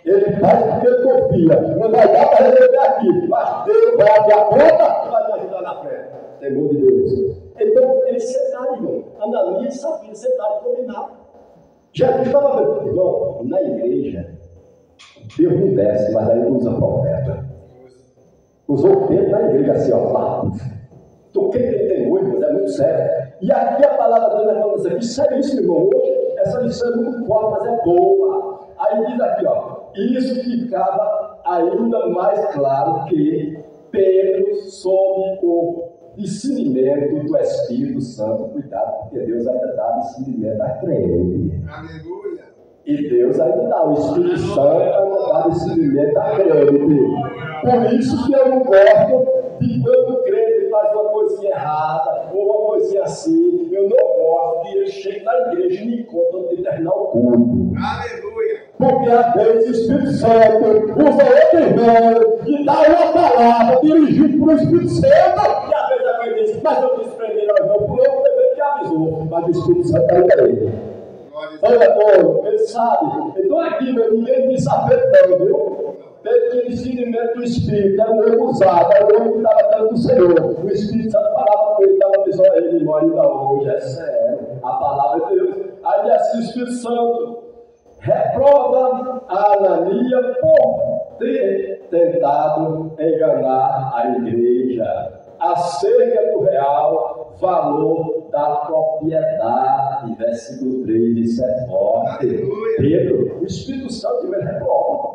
Ele faz porque ele confia. Não vai dar para resolver aqui, mas Deus vai abrir a porta e vai me ajudar na frente. Temor de Deus. Então, eles sentaram, irmão. Ananias e Safira sentaram e combinaram. Jesus estava vendo, irmão, na igreja, Deus não desce, mas aí usa profeta. Usou Pedro na igreja assim, ó, lá. Toquei quem tem olho, mas é muito sério. E aqui a palavra dele é falando assim, isso é isso, irmão, hoje, essa lição é muito forte, mas é boa. Aí diz aqui, ó, isso ficava ainda mais claro que Pedro, sob o discernimento do Espírito Santo, cuidado, porque Deus ainda dá discernimento a crente. Aleluia. E Deus ainda dá, o Espírito Santo ainda dá discernimento a crente. Por isso que eu não gosto de quando o crente faz uma coisinha errada, ou uma coisinha assim, eu não gosto que ele chegue na igreja e me conta onde terminar o culto. Aleluia. Porque às vezes o Espírito Santo usa outro irmão e dá uma palavra dirigida para o Espírito Santo, e às vezes a gente diz, mas eu disse primeiro ao irmão, por outro também que avisou, mas o Espírito Santo está aí ele. Olha, ele sabe. Então aqui, meu, ninguém diz afetão, viu? Teve que discernimento do Espírito, era um homem usado, era um homem que estava dentro do Senhor. O Espírito Santo falava com ele, dava visão a ele, mora ainda hoje, é sério. A palavra de Deus. Aí assim o Espírito Santo reprova a Ananias por ter tentado enganar a igreja acerca do real valor da propriedade. Versículo 3, isso é forte. Pedro, o Espírito Santo me reprova.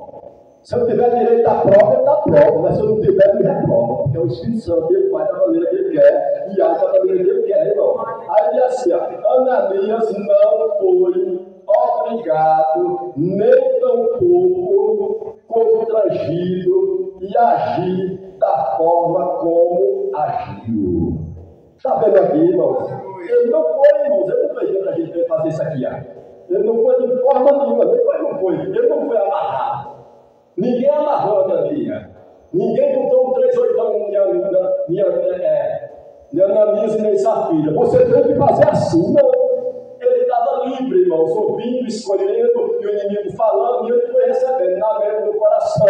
Se eu tiver direito à prova, ele dá prova, mas se eu não tiver, ele reprova, porque é o Espírito Santo, ele faz da maneira que ele quer e age da maneira que ele quer, irmão. Aí diz assim, ó, Ananias não foi obrigado, nem tampouco constrangido e agir da forma como agiu. Está vendo aqui, irmãos? Ele não foi, irmãos, ele não fez para a gente fazer isso aqui. Ele não foi de forma nenhuma, ele não foi amarrado. Ninguém amarrou a Ananias. Ninguém botou um 38 em Ananias e nem Safira. Você tem que fazer assim, não. Ele estava livre, irmãos, ouvindo, escolhendo, e o inimigo falando, e ele foi recebendo na mente do coração.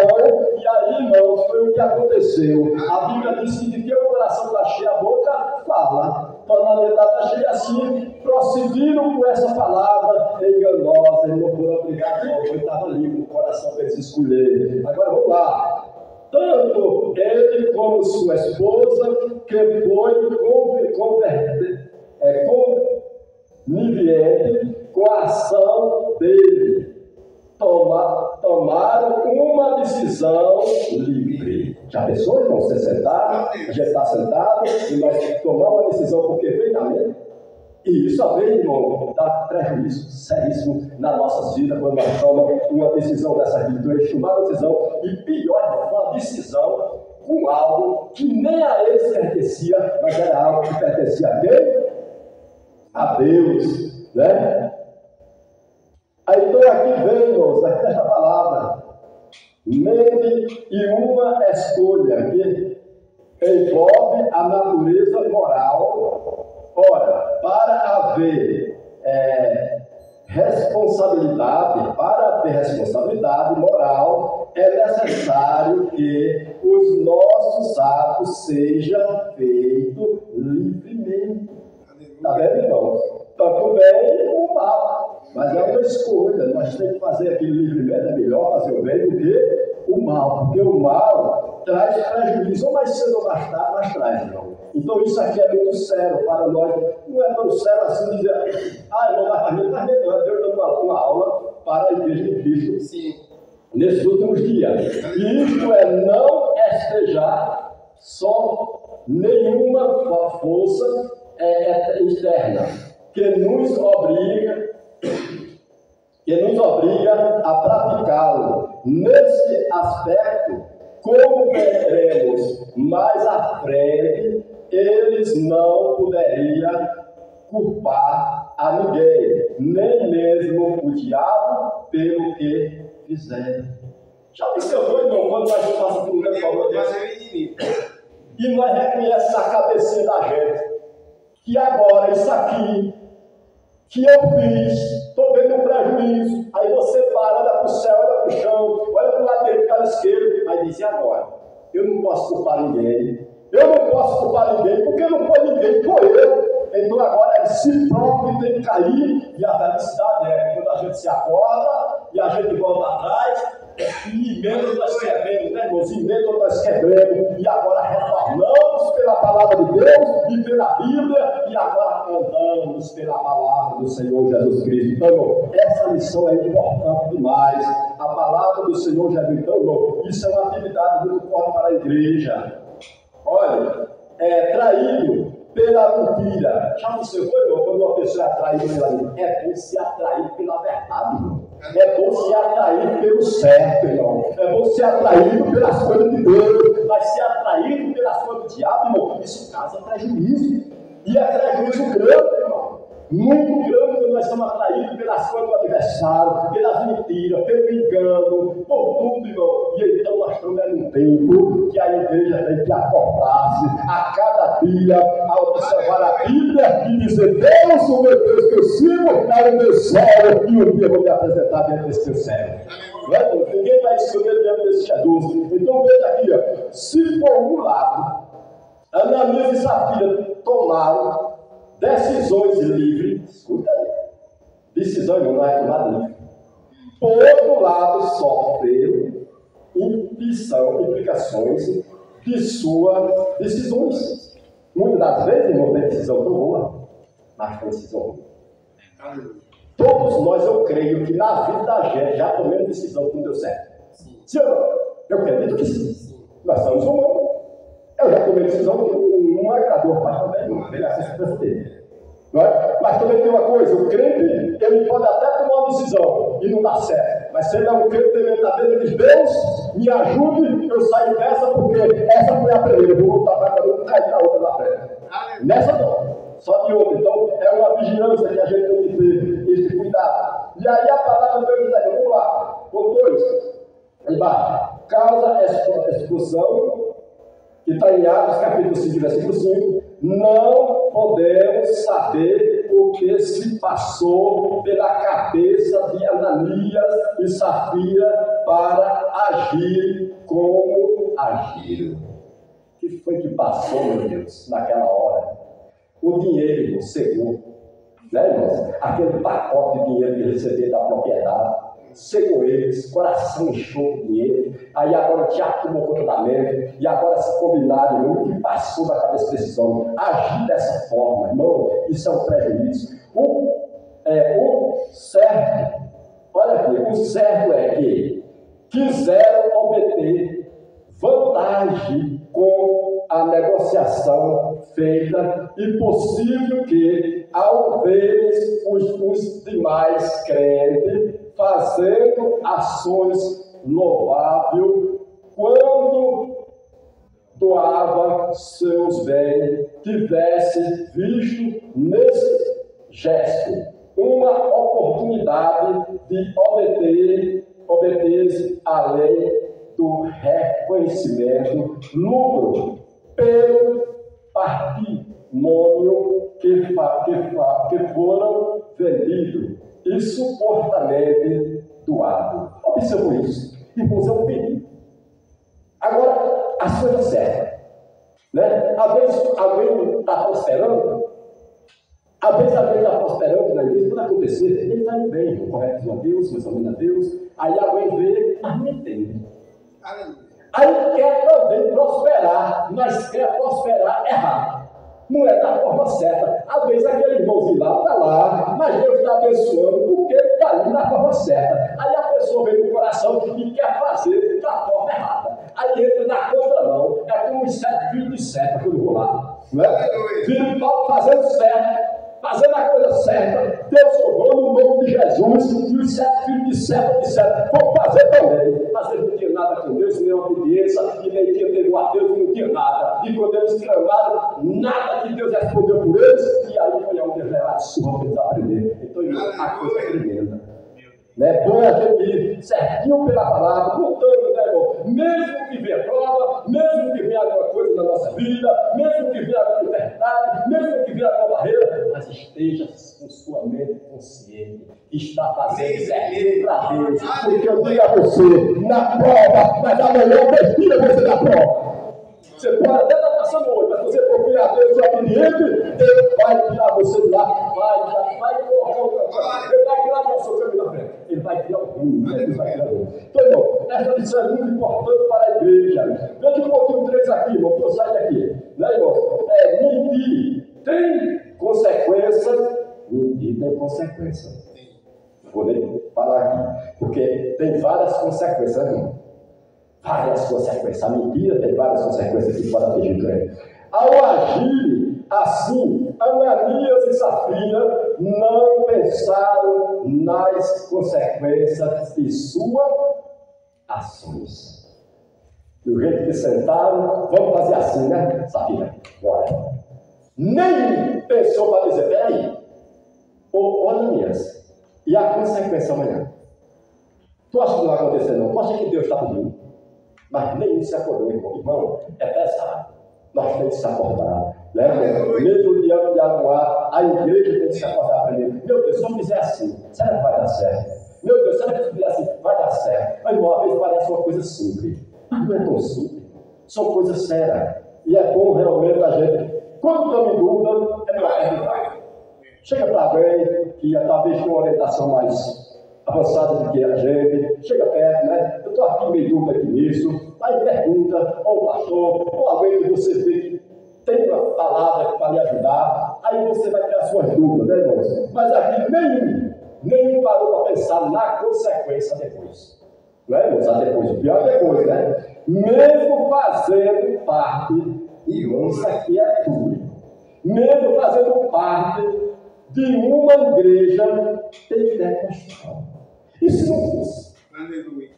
E aí, irmãos, foi o que aconteceu. A Bíblia diz que de que o coração está cheio, a boca fala. Então, a letra está cheia assim, prosseguiram com essa palavra enganosa. Ele não foi obrigado, não. Ele estava livre no coração para eles escolherem. Agora, vamos lá. Tanto ele como sua esposa, que foi conivente com a ação dele, tomaram uma decisão livre. Já pensou, irmão? Você sentado, já está sentado, e nós tomamos uma decisão porque veio da mente. E isso, às vezes, irmão, dá prejuízo seríssimo na nossa vida quando nós tomamos uma decisão dessa vida. Então, eles tomaram uma decisão, e pior, irmão, foi uma decisão com algo que nem a eles pertencia, mas era algo que pertencia a quem? A Deus, né? Aí, então, aqui vem, irmãos, aqui essa palavra, mente e uma escolha que envolve a natureza moral. Ora, para haver responsabilidade moral, é necessário que os nossos atos sejam feitos livremente. Está vendo, irmãos? Tanto o bem como o mal. Mas é uma escolha. Nós temos que fazer aquilo livremente. É melhor fazer o bem do que o mal. Porque o mal traz prejuízo. Ou mais cedo ou mais tarde, mas traz, irmão. Então isso aqui é muito sério para nós. Não é tão sério assim dizer, irmão, mas não está melhor. Deus dando uma aula para a igreja de Cristo. Sim. Nesses últimos dias. E isto é não estejar só nenhuma força externa que nos obriga a praticá-lo. Nesse aspecto, como veremos mais à frente, eles não poderiam culpar a ninguém, nem mesmo o diabo, pelo que fizeram. Já observou, irmão, quando nós passamos por um reforma desse? E nós reconhecemos a cabecinha da gente, que agora isso aqui, que eu fiz, estou vendo um prejuízo. Aí você para, olha para o céu, olha para o chão, olha para o lado direito, para o esquerdo, aí diz, e agora? Eu não posso culpar ninguém, Eu não posso culpar ninguém, porque não foi ninguém, foi eu. Então agora é si próprio que tem que cair, e a felicidade é quando a gente se acorda e a gente volta atrás, e emenda nós quebremos, né, irmãos? Emenda nós quebremos, e agora retornamos pela palavra de Deus e pela Bíblia, e agora andamos pela palavra do Senhor Jesus Cristo. Então, irmão, essa lição é importante demais. A palavra do Senhor Jesus, então, irmão, isso é uma atividade muito forte para a igreja. Olha, traído pela mentira. Já você foi, irmão, quando uma pessoa é atraída pela mentira? É bom se atrair pela verdade, irmão. É bom se atrair pelo certo, irmão. É bom se atraído pelas coisas de Deus. Mas se atraído pelas coisas do diabo, irmão, isso causa prejuízo. E é prejuízo grande, irmão. Muito grande quando nós somos atraídos pelas coisas do adversário, pelas mentiras, pelo engano, por tudo, irmão. E então nós estamos num tempo que a igreja tem que acoplar-se a cada dia a observar a Bíblia e dizer: Deus, o meu Deus que eu sigo, é o meu céu, e um dia eu vou me apresentar diante desse teu céu. Ninguém vai escolher diante desse Jesus. Então veja aqui, ó, se por um lado Ananias e Safira tomaram decisões livres, escuta aí, decisão não é tomada livre. Por outro lado, sofreram implicações de suas decisões. Muitas das vezes não tem decisão tão boa, mas tem decisão ruim. Todos nós, eu creio que na vida da gente já tomamos decisão que não deu certo. Sim ou não? Eu acredito que sim. Nós somos humanos. Eu já tomei decisão que não agradou o pai também, não veio a surpresa dele. Não é? Mas também tem uma coisa: o crente, ele pode até tomar uma decisão e não dá certo. Mas se ele é um crente verdadeiro, ele diz: Deus, me ajude, eu saio dessa, porque essa foi a primeira, eu vou voltar para cá, eu vou cair na outra na frente. Nessa não, só de outra. Então é uma vigilância que a gente tem que ter, esse cuidado. E aí a palavra de Deus diz: vamos lá, com 2, embaixo, causa expulsão, que está em Atos capítulo 5, versículo 5, não podemos saber o que se passou pela cabeça de Ananias e Safira para agir como agiram. O que foi que passou, meu Deus, naquela hora? O dinheiro, irmão, cegou. Né, irmãos? Aquele pacote de dinheiro que receberam da propriedade cegou eles, coração inchou de dinheiro, aí agora o teatro tomou conta da mente, e agora se combinaram, o que passou da cabeça desses homens, agir dessa forma, irmão, isso é um prejuízo. O certo, olha aqui, o certo é que quiseram obter vantagem com a negociação feita, e possível que, ao ver os demais crentes fazendo ações louváveis, quando doava seus bens, tivesse visto nesse gesto uma oportunidade de obter a lei do reconhecimento, lucro pelo patrimônio que foram vendidos e suportamente doado. Observe isso. Irmãos, é um perigo. Agora, as coisas certas. Né? Às vezes alguém está prosperando. Às vezes alguém está prosperando na igreja, pode acontecer. Ele está indo bem, correto a Deus, mais ou menos a Deus. Aí alguém vê, mas não entende. Aí quer também prosperar, mas quer prosperar errado. Não é da forma certa. Às vezes aquele irmãozinho lá está lá, mas Deus está abençoando porque ele está ali na forma certa. Aí a pessoa vem no coração e quer fazer da forma errada. Aí entra na contramão. É como os 7 filhos de seta que eu vou lá. Não é? Filho de Paulo fazendo certo, fazendo a coisa certa. Deus sobrou no nome de Jesus. E os 7 filhos de seta vão fazer também. Mas eles não tinham nada com Deus, nem obediência, e nem tinham temor a Deus, e não tinha nada. E quando eles clamaram, nada que Deus respondeu por eles, e aí foi onde eles levaram surra para eles aprenderem. Então, a coisa é tremenda. Né? Bom a gente ir certinho pela palavra, lutando, né, irmão? Mesmo que venha prova, mesmo que venha alguma coisa na nossa vida, mesmo que venha alguma enfermidade, mesmo que venha alguma barreira, mas esteja com sua mente consciente, está fazendo certinho para Deus, porque eu digo a você, na prova, mas amanhã eu defino você da prova. Você pode até estar passando hoje, mas se você for fiel a Deus e obediente, Deus vai tirar você de lá, vai colocar o caminho. Ele vai criar o seu caminho na frente. Ele vai criar o rumo, Ele vai criar o rumo. Então, irmão, essa lição é muito importante para a igreja. Veja um pouquinho 3 aqui, irmão, que eu saio daqui. Né, irmão? Mentir tem consequência. Mentir tem consequência. Vou nem falar aqui, porque tem várias consequências, irmão. Várias consequências. A mentira tem várias consequências que podem atingir o crente. Ao agir assim, Ananias e Safira não pensaram nas consequências de suas ações. E o jeito que sentaram, vamos fazer assim, né, Safira? Bora. Nem pensou para dizer, peraí, ô Ananias, e a consequência amanhã? Tu acha que não vai acontecer não? Tu acha que Deus está comigo? Mas nenhum se acordou, irmão. Irmão, é pesado. Nós temos que se acordar. Né? Mesmo diante de Aguar, a igreja tem que se acordar primeiro. Meu Deus, se eu fizer assim, será que vai dar certo? Meu Deus, será que se eu fizer assim, vai dar certo? Mas, irmão, às vezes parece uma coisa simples. Mas não é tão simples. São coisas sérias. E é bom realmente a gente, quando estamos em dúvida, é melhor perguntar. Chega para alguém que talvez tenha uma orientação mais avançada do que a gente, chega perto, né? Eu estou aqui meio dúvida aqui nisso, aí pergunta, ou o pastor, ou alguém que você vê que tem uma palavra para lhe ajudar, aí você vai ter as suas dúvidas, né, irmãos? Mas aqui nenhum parou para pensar na consequência depois. Não é, irmãos? Depois, o pior é depois, né? Mesmo fazendo parte, irmãos, isso aqui é tudo. Mesmo fazendo parte de uma igreja pentecostal. E se não fosse?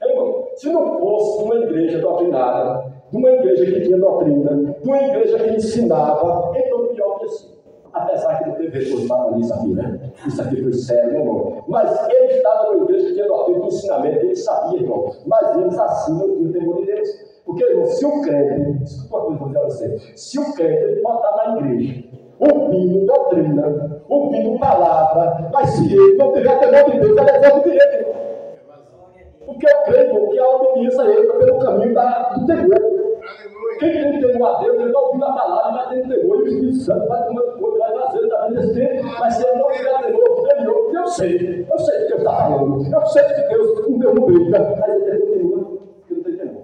Irmão, se não fosse uma igreja doutrinada, de uma igreja que tinha doutrina, de uma igreja que ensinava, então pior que assim. Apesar que não teve resultado nisso aqui, né? Isso aqui foi sério, irmão. Mas ele estava numa igreja que tinha doutrina de ensinamento, ele sabia, irmão. Mas eles assim não tinham temor de Deus. Porque, irmão, se o crente, escuta uma coisa que eu vou dizer a você, se o crente ele pode estar na igreja, ouvindo doutrina, ouvindo palavra, mas se ele não tiver temor de Deus, ele é tempo direito, irmão. Porque eu creio que a obediência entra pelo caminho do temor. Quem tem temor a Deus, ele vai ouvir a palavra, vai ter temor, e o Espírito Santo vai tomando conta, vai fazer também nesse tempo, mas se ele não tiver temor, ele ouve. Eu sei que Deus está falando, eu sei que Deus não deu briga, mas ele continua, porque não tem temor.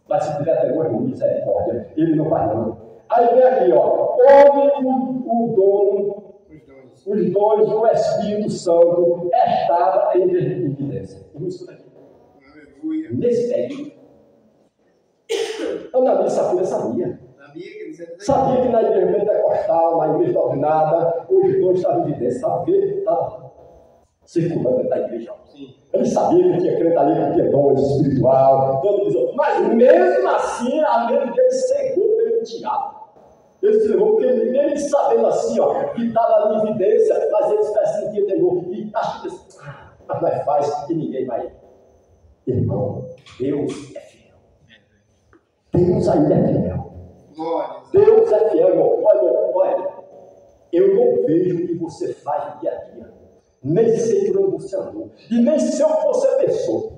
Mas se tiver temor, irmão, misericórdia, ele não faz não. Aí vem aqui, ó, o dono, os dons do Espírito Santo estava em evidência. Vamos escutar aqui. Nesse período, Ananias e Safira sabia que na igreja pentecostal, na igreja doutrinada, os dons estavam em evidência. Sabe o quê? Estava circulando dentro da igreja. Ele sabia que tinha crente ali, que tinha dons espiritual, mas mesmo assim, a mente dele cegou pelo diabo. Ele se levou, porque ele sabendo assim, ó, que estava ali em evidência, mas ele está sentindo temor. E acho que mas não é fácil que ninguém vai. Irmão, Deus é fiel. Deus ainda é fiel. Deus é fiel, irmão. Olha, eu não vejo o que você faz no dia a dia. Nem sei por onde você andou. E nem sei o que você pensou.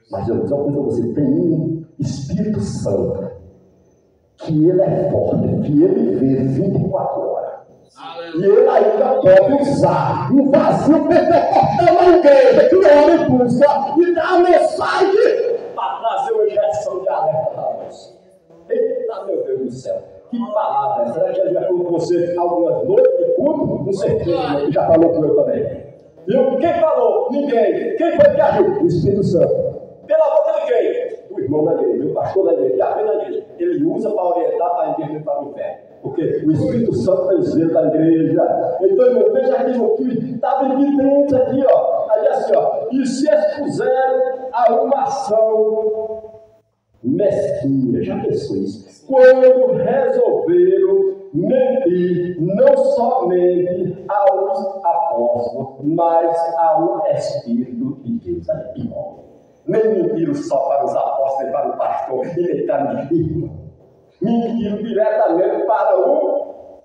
Mas eu vou dizer uma coisa a você: tem um Espírito Santo que ele é forte, que ele vê 24 horas. E ele ainda pode usar um vazio pentecostal na igreja que o homem busca e dá a mensagem para trazer uma injeção de alerta para nós. Eita, meu Deus do céu, que palavra! Será que ele já falou com você algumas noites de culto? Não sei quem, ele já falou com eu também. Viu? Quem falou? Ninguém. Quem foi que agiu? O Espírito Santo. Pela boca de quem? O irmão da igreja, o pastor da igreja, a da igreja. Ele usa para orientar para a igreja e para o inferno. Porque o Espírito Santo tem zelo da igreja. Então, irmão, veja aqui o que estava evidente aqui, ó. Aí assim, ó. E se expuseram a uma ação mesquinha. Já pensou isso? Quando resolveram mentir, não somente aos apóstolos, mas ao Espírito de Deus. Aí, irmão. Nem mentiram só para os apóstolos e para o pastor, e nem para mim, irmão. Mentiram diretamente para o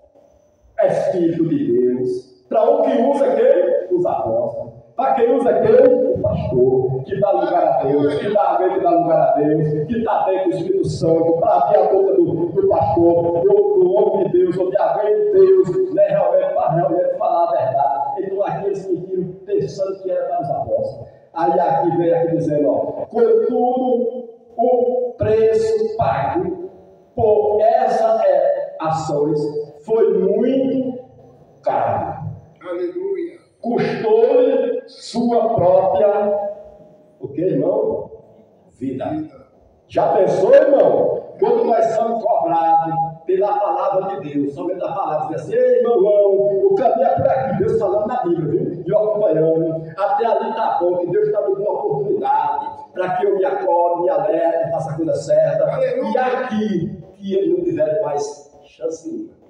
Espírito de Deus. Para um que usa quem? Os apóstolos. Para quem usa quem? O pastor, que dá lugar a Deus, que dá alguém que dá lugar a Deus, que está dentro do Espírito Santo, para abrir a boca do pastor, do homem de Deus, ou de alguém de Deus, né, para realmente falar a verdade. Então aqueles mentiram pensando que era para os apóstolos. Aí aqui vem aqui dizendo, ó, contudo, o preço pago por essas ações foi muito caro. Aleluia. Custou-lhe sua própria, o que, irmão? Vida. Já pensou, irmão? Quando nós somos cobrados pela palavra de Deus, somente a palavra, diz assim, ei, irmão, o caminho é por aqui, Deus falando na Bíblia, viu? E eu acompanhando, até ali está bom, que Deus está me dando uma oportunidade para que eu me acorde, me alerte, faça a coisa certa. Aleluia. E aqui, que ele não tiver mais chance nenhuma.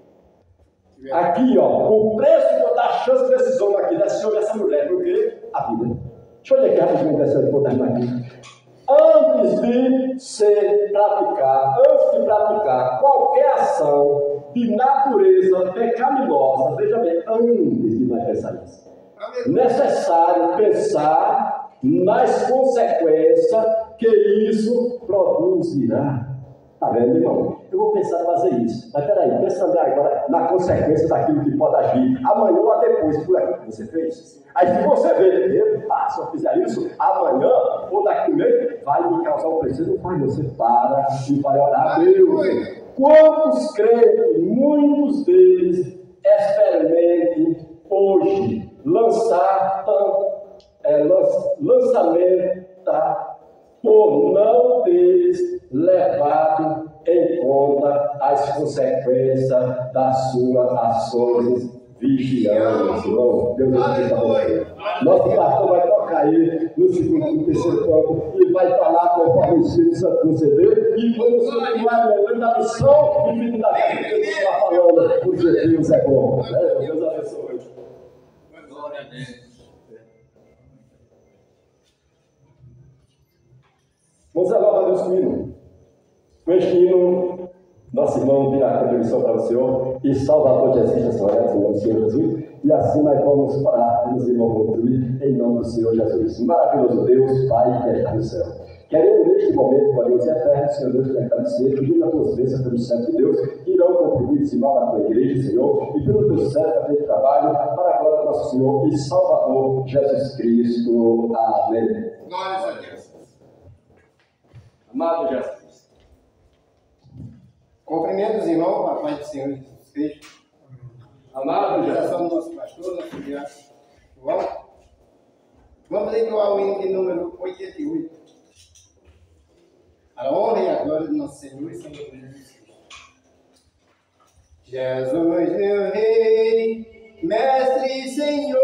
Aqui, ó, o preço que eu dar chance desses homens aqui, desse homem e dessa mulher, porque a vida. Deixa eu olhar aqui rapidinho dessa coisa aqui. Antes de praticar qualquer ação de natureza pecaminosa, veja bem, antes de nós pensar nisso, necessário pensar nas consequências que isso produzirá. Está vendo, irmão? Eu vou pensar em fazer isso. Mas peraí, pensa também agora na consequência daquilo que pode agir amanhã ou depois, por aquilo que você fez. Aí se você vê, se eu fizer isso, amanhã ou daqui a um mês, vai me causar um prejuízo. Não faz, você para e vai orar a Deus. Quantos crentes, muitos deles, experimentem hoje lançamento por não teres levado em conta as consequências das suas ações vigiantes. Irmão, Deus abençoe você. Nosso pastor vai tocar aí no terceiro campo e vai falar conforme o Espírito Santo conceder e vamos continuar lembrando da missão e vindo da vida que Deus está falando, porque Deus é bom. Deus abençoe. Glória a Deus. Vamos louvar a Deus com o hino. Com este hino, nosso irmão vira a contribuição para o Senhor e Salvador de existências glórias em nome do Senhor Jesus. E assim nós vamos orar, meus irmãos, contribuir em nome do Senhor Jesus. Maravilhoso Deus, Pai que está no céu. Queremos neste momento, ó Deus eterno, Senhor Deus, te agradecer, pedindo a tuas bênçãos pelos servos de Deus, que irão contribuir em cima da tua igreja, Senhor, e pelo teu servo, aquele trabalho, para a glória do nosso Senhor e Salvador Jesus Cristo. Amém. Glórias a Deus. Amado Jesus. Cumprimento os irmãos, a paz do Senhor Jesus Cristo. Amado Jesus. Somos nosso pastor, nosso diácono. Vamos leitura o hino de número 88. A honra e a glória do nosso Senhor e Salvador Jesus Cristo. Jesus, meu Rei, Mestre e Senhor,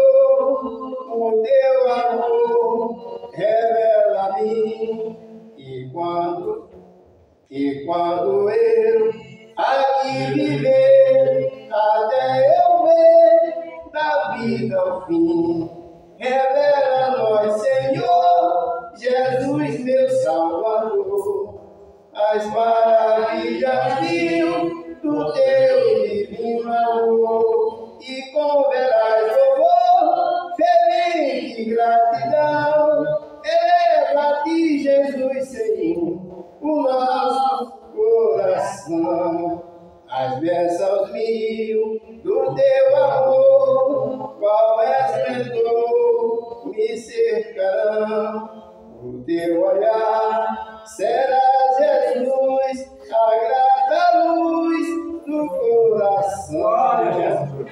o teu amor revela a mim. E quando eu aqui viver, até eu ver da vida ao fim, revela a nós, Senhor, Jesus, meu Salvador, as maravilhas mil do teu divino amor, e com veraz louvor, fervente gratidão, eleva a ti, Jesus, Senhor, o nosso coração. As bênçãos mil do teu amor, qual esplendor me cercarão. O teu olhar será, Jesus, a grata luz do coração.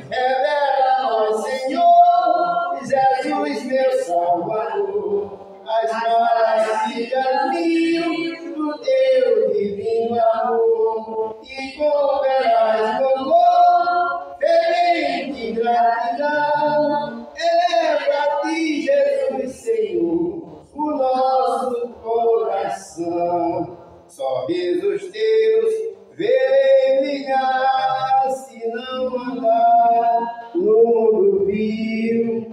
Revela a nós, Senhor, Jesus, meu Salvador, as maravilhas mil do teu divino amor, e com veraz louvor, fervente gratidão, eleva a ti, Jesus, Senhor, o nosso coração. Sorrisos os teus verei brilhar, se não andar no mundo vil.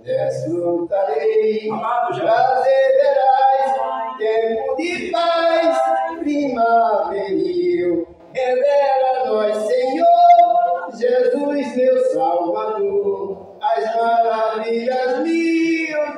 Desfrutarei, prazer verás, tempo de paz primaveril. Revela a nós, Senhor, Jesus, meu Salvador, as maravilhas mil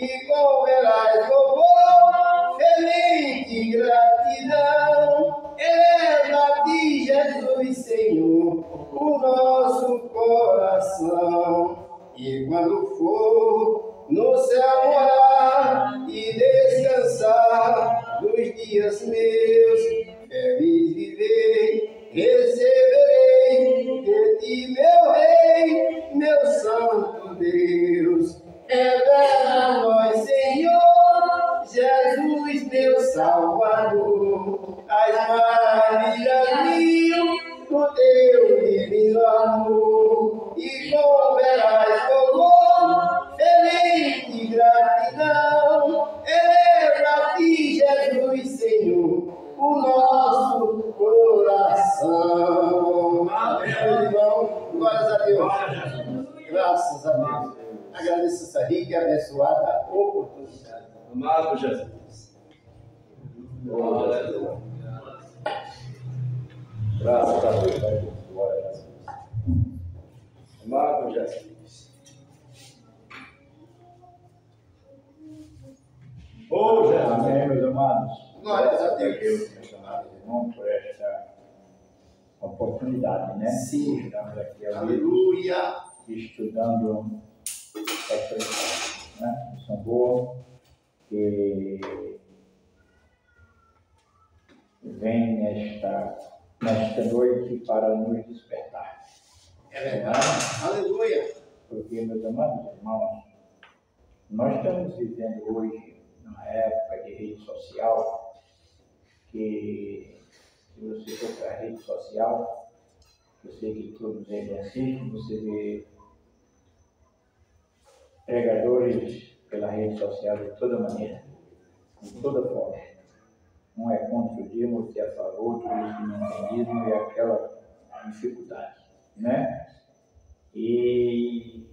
e converás louvor, feliz de gratidão. Eleva a ti, Jesus, Senhor, o nosso coração. E quando for no céu morar e descansar nos dias meus, feliz viver, receberei de ti, meu Rei, meu Santo Deus. Revela a nós, Senhor, Jesus, meu Salvador, as maravilhas mil do teu divino amor, e converás louvor, feliz de gratidão. Eleva a ti, Jesus, Senhor, o nosso coração. Amém, irmão. Glórias a Deus. Graças a Deus. Agradeço essa rica e abençoada oportunidade. Amado Jesus. Graças a Deus. Glória a Deus. Amado Jesus. Oh, Jesus. Amém, meus amados. Glórias a Deus. Meus amados irmãos, por esta oportunidade, né? Sim. Estamos aqui Aleluia. estudando esta lição, né? Lição boa que vem nesta noite para nos despertar. É verdade. Aleluia. Porque, meus amados irmãos, nós estamos vivendo hoje numa época de rede social que, se você for para a rede social, eu sei que todos eles assistem, você vê pregadores pela rede social de toda maneira, de toda forma. Um é contra o dia, outro é a favor, tudo isso no entendido e aquela dificuldade, né? E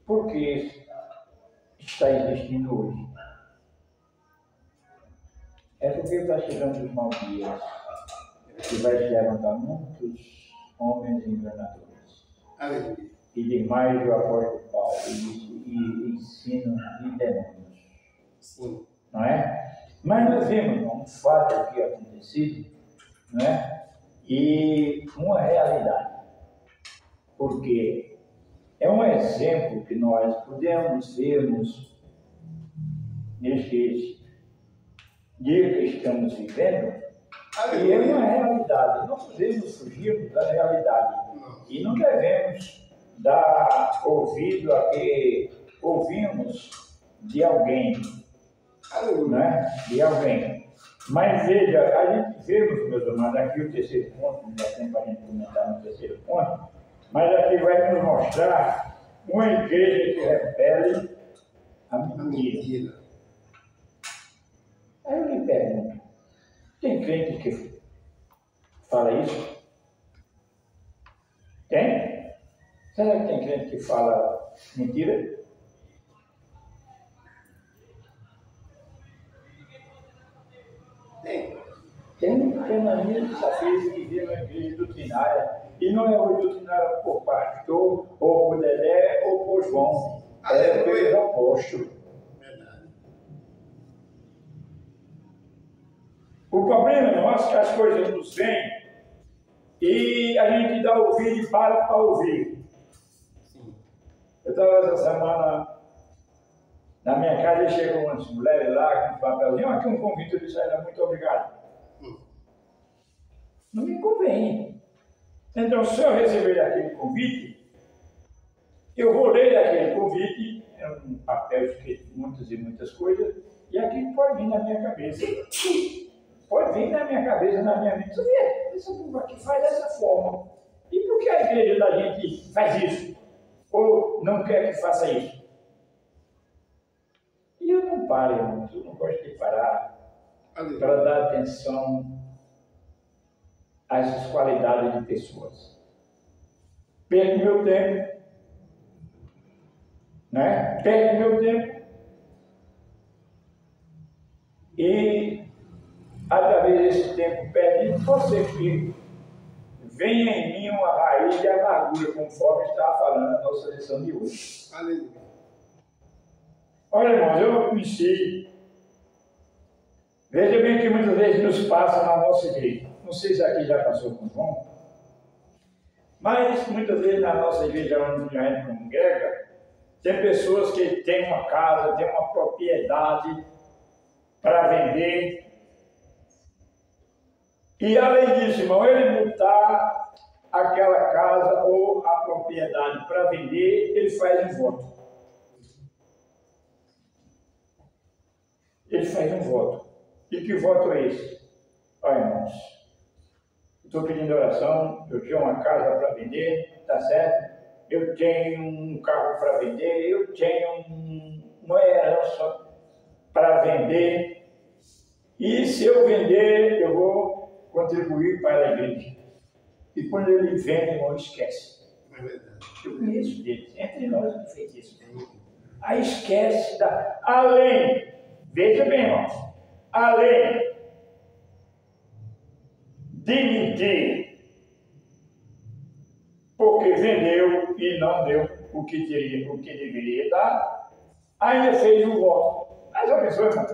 por que está existindo hoje? É porque está chegando os maus dias, que vai se levantar muitos homens enganadores. Aleluia. E demais o apóstolo Paulo, e ensino de demônios. Sim. Não é? Mas nós vemos um fato aqui acontecido, não é? E uma realidade. Porque é um exemplo que nós podemos vermos nestes dias que estamos vivendo, e é uma realidade. Não podemos fugir da realidade. E não devemos dar ouvido a que ouvimos de alguém, né? De alguém. Mas veja, a gente vemos, meus amados, aqui o terceiro ponto, não dá tempo para a gente comentar no terceiro ponto, mas aqui vai nos mostrar uma igreja que repele a mentira. Aí eu lhe pergunto, tem crente que fala isso? Tem? Será que tem crente que fala mentira? Tem. Tem na minha desafio que vive na igreja doutrinária, e não é hoje doutrinária por pastor, ou por Dedé, ou por João. É coisa oposto. Verdade. O problema nosso é que as coisas nos vêm e a gente dá ouvido e para ouvir. Sim. Eu estava essa semana na minha casa e chegou umas mulheres lá com um papelzinho, aqui um convite, eu disse a ela, muito obrigado. Não me convém. Então, se eu receber aquele convite, eu vou ler aquele convite, é um papel escrito muitas e muitas coisas, e aquilo pode vir na minha cabeça. Pode vir na minha cabeça, na minha mente. Você vê, esse povo aqui faz dessa forma. E por que a igreja da gente faz isso? Ou não quer que faça isso? E eu não paro, irmãos. Eu não gosto de parar para dar atenção a essas qualidades de pessoas. Perco meu tempo, né? Perco meu tempo e através desse tempo perdido, você que venha em mim uma raiz de amargura, conforme estava falando a nossa lição de hoje. Aleluia. Olha, irmãos, eu conheci. Veja bem que muitas vezes nos passa na nossa igreja. Não sei se aqui já passou com o João, mas muitas vezes na nossa igreja onde a gente congrega, tem pessoas que têm uma casa, têm uma propriedade para vender. E além disso, irmão, ele botar aquela casa ou a propriedade para vender, ele faz um voto. Ele faz um voto. E que voto é esse? Olha, irmãos, estou pedindo oração, eu tenho uma casa para vender, tá certo? Eu tenho um carro para vender, eu tenho uma herança para vender. E se eu vender, eu vou contribuir para a igreja. E quando ele vende, irmão, esquece. É verdade. Eu conheço dele, entre nós que fez isso. Aí esquece da. Além, veja bem, irmãos, além de mentir, porque vendeu e não deu o que deveria dar, ainda fez um voto. Mas a pessoa, irmão,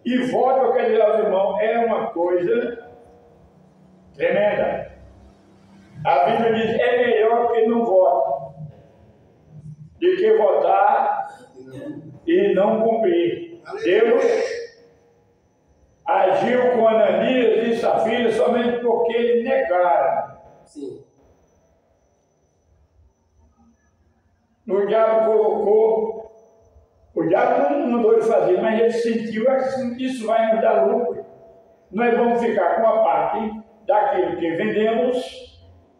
e voto, eu quero dizer aos irmãos, é uma coisa tremenda. A Bíblia diz, é melhor que não vote, do que votar e não cumprir. Deus agiu com Ananias e Safira somente porque eles negaram. Sim. O diabo colocou, o diabo não mandou ele fazer, mas ele sentiu assim, isso vai nos dar lucro. Nós vamos ficar com a parte daquilo que vendemos.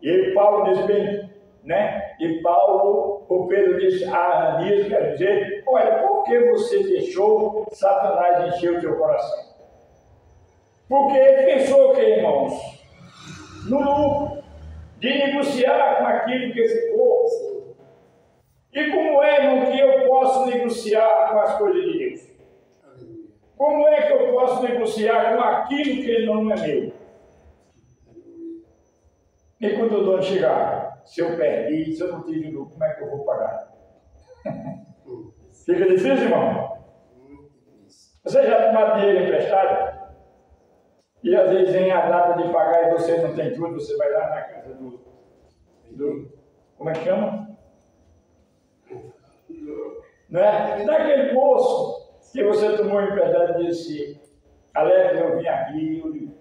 E Paulo diz bem, né? E Paulo, o Pedro disse a Ananias, quer dizer, olha, por que você deixou Satanás encher o teu coração? Porque ele pensou que, irmãos, no lucro de negociar com aquilo que ficou. E como é, irmão, que eu posso negociar com as coisas de Deus? Como é que eu posso negociar com aquilo que não é meu? E quando o dono chegar, se eu perdi, se eu não tive lucro, como é que eu vou pagar? Fica difícil, irmão? Você já tomou dinheiro emprestado? E às vezes vem a data de pagar e você não tem tudo, você vai lá na casa do como é que chama? Não é? Daquele moço que você tomou emprestado e disse, Alex, eu vim aqui,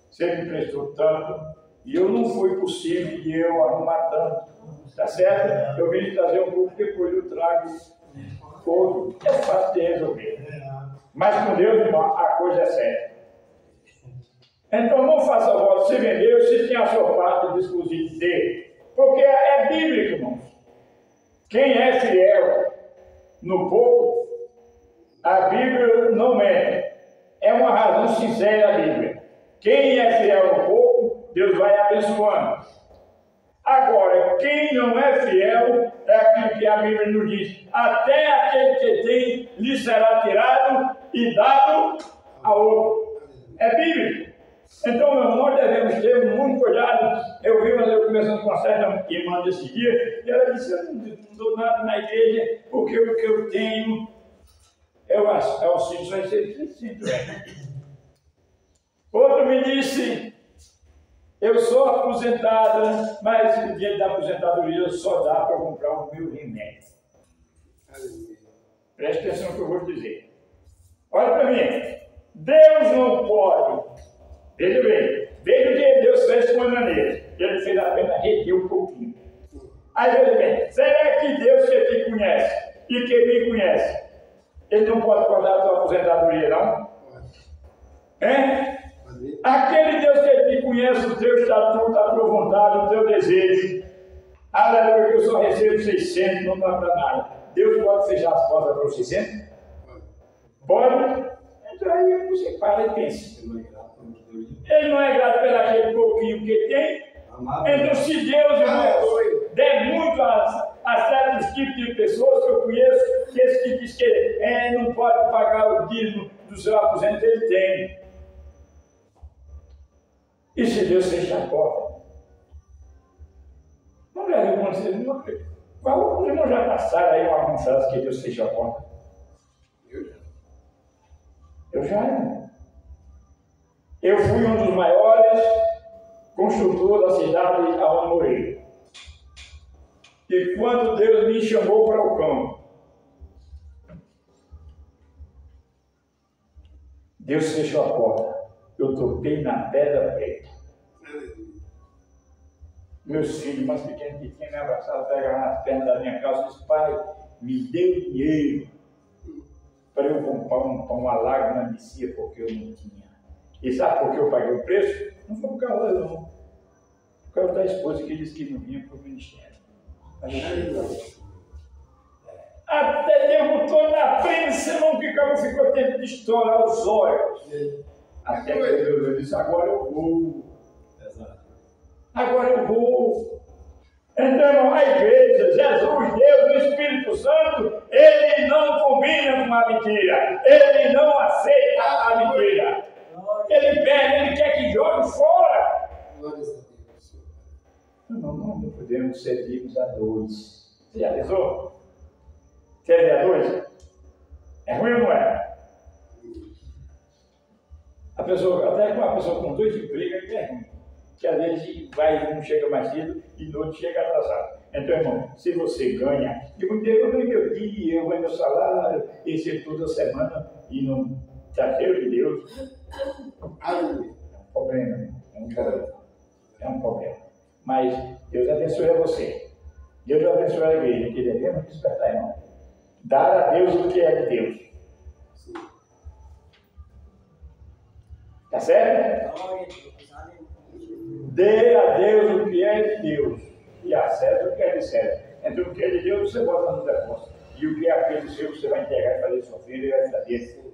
você me emprestou tanto, e eu não foi possível de eu arrumar tanto, tá certo? Eu vim trazer um pouco, depois eu trago todo. É fácil de resolver. Mas com Deus, irmão, a coisa é séria. Então não faça voto, se vendeu, se tem a sua parte exclusiva dele. Porque é bíblico, irmãos. Quem é fiel no pouco, a Bíblia não mente. É uma razão sincera a Bíblia. Quem é fiel no pouco, Deus vai abençoando. Agora, quem não é fiel, é aquilo que a Bíblia nos diz. Até aquele que tem, lhe será tirado e dado a outro. É bíblico. Então, nós devemos ter muito cuidado. Eu vi eu conversando com uma certa irmã desse dia, e ela disse, eu não dou nada na igreja, porque o que eu tenho é o cinto, vai ser cinto. Outro me disse, eu sou aposentada, mas o dinheiro da aposentadoria só dá para comprar o meu remédio. Preste atenção no que eu vou dizer. Olha para mim, Deus não pode. Veja bem, veja o que Deus fez com Ananias. Ele fez apenas reter um pouquinho. Aí veja bem, será que Deus que te conhece e que me conhece, ele não pode cortar a tua aposentadoria, não? Hein? Aquele Deus que te conhece, o teu estatuto, a tua vontade, o teu desejo. Aleluia, que eu só recebo 600, não dá para nada. Deus pode fechar as portas para os 600? Pode? Então aí você para e pensa. Ele não é grato pelo aquele pouquinho que tem. Então, se Deus, irmão, der muito a certos tipos de pessoas que eu conheço, que esse que diz que não pode pagar o dízimo do seu aposento, ele tem. E se Deus fechar a porta? Não deve acontecer nenhuma coisa. Os irmãos já passaram aí uma mensagem que Deus fechou a porta. já. Eu fui um dos maiores construtores da cidade aonde morei. E quando Deus me chamou para o campo, Deus fechou a porta. Eu topei na pedra preta. Meus filhos, mais pequenos que tinham me abraçado, pegaram nas pernas da minha calça e disse: pai, me deu dinheiro para eu comprar uma lágrima de cia, porque eu não tinha. E sabe por que eu paguei o preço? Não foi por causa dela, não. Por causa da esposa que disse que não vinha para o ministério. Até derrotou na prensa, não ficou tempo de estourar os olhos. Até que eu disse: agora eu vou. Agora eu vou. Então, a igreja, Jesus, Deus, o Espírito Santo, ele não combina com a mentira. Ele não aceita a mentira. Ele pede, ele quer que jogue fora. Não podemos servirmos a dois. Você já pensou? Servir a dois? É ruim ou não é? Até uma pessoa com dois empregos é ruim. Que às vezes um chega mais cedo e no outro chega atrasado. Então, irmão, se você ganha, eu ganho meu dia, eu ganho meu salário, esse toda semana e não está cheio de Deus, é um problema, é um problema. Mas Deus abençoe a você. Deus abençoe a igreja, que devemos despertar, irmão. Dar a Deus o que é de Deus. Tá certo? Dê a Deus o que é de Deus e a César o que é de César. Então o que é de Deus você bota no depósito. E o que é aquele seu você vai entregar e fazer sofrer e vai fazer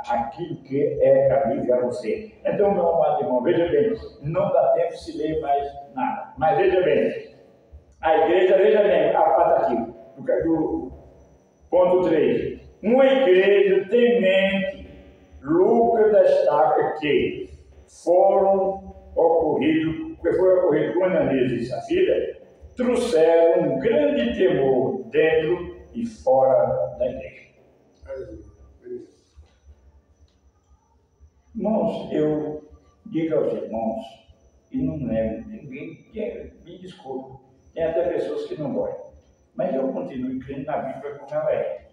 aquilo que é cabível a você. Então, meu amado irmão, veja bem, não dá tempo de se ler mais nada. Mas veja bem, a igreja, veja bem, a parte aqui, do ponto 3. Uma igreja temente, Lucas destaca que foi ocorrido com Ananias e Safira, trouxeram um grande temor dentro e fora da igreja. Irmãos, eu digo aos irmãos, e não lembro ninguém, me desculpa, tem até pessoas que não gostam, mas eu continuo crendo na Bíblia como ela é.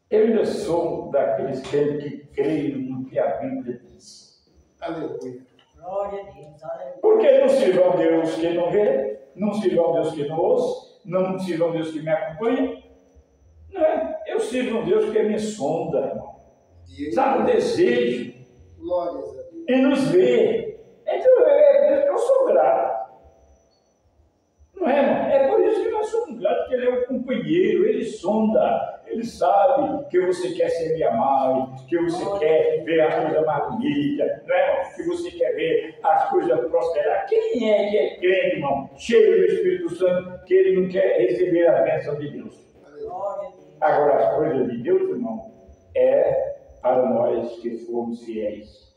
Eu ainda sou daqueles que creem no que a Bíblia diz. Aleluia. Glória a Deus, aleluia. Porque não sirva ao Deus que não vê, não sirva ao Deus que não ouça, não sirva ao Deus que me acompanha. Não é? Eu sirvo a um Deus que me sonda, irmão. Sabe o desejo? Glórias a Deus. E nos vê. Então é por isso que eu sou grato. Não é, irmão? É por isso que nós somos gratos, porque ele é o companheiro, ele sonda. Ele sabe que você quer semear mais, que você quer ver as coisas mais bonitas, não é, irmão? Que você quer ver as coisas prosperar. Quem é que é crente, irmão, cheio do Espírito Santo, que ele não quer receber a bênção de Deus? Agora, as coisas de Deus, irmão, é para nós que fomos fiéis.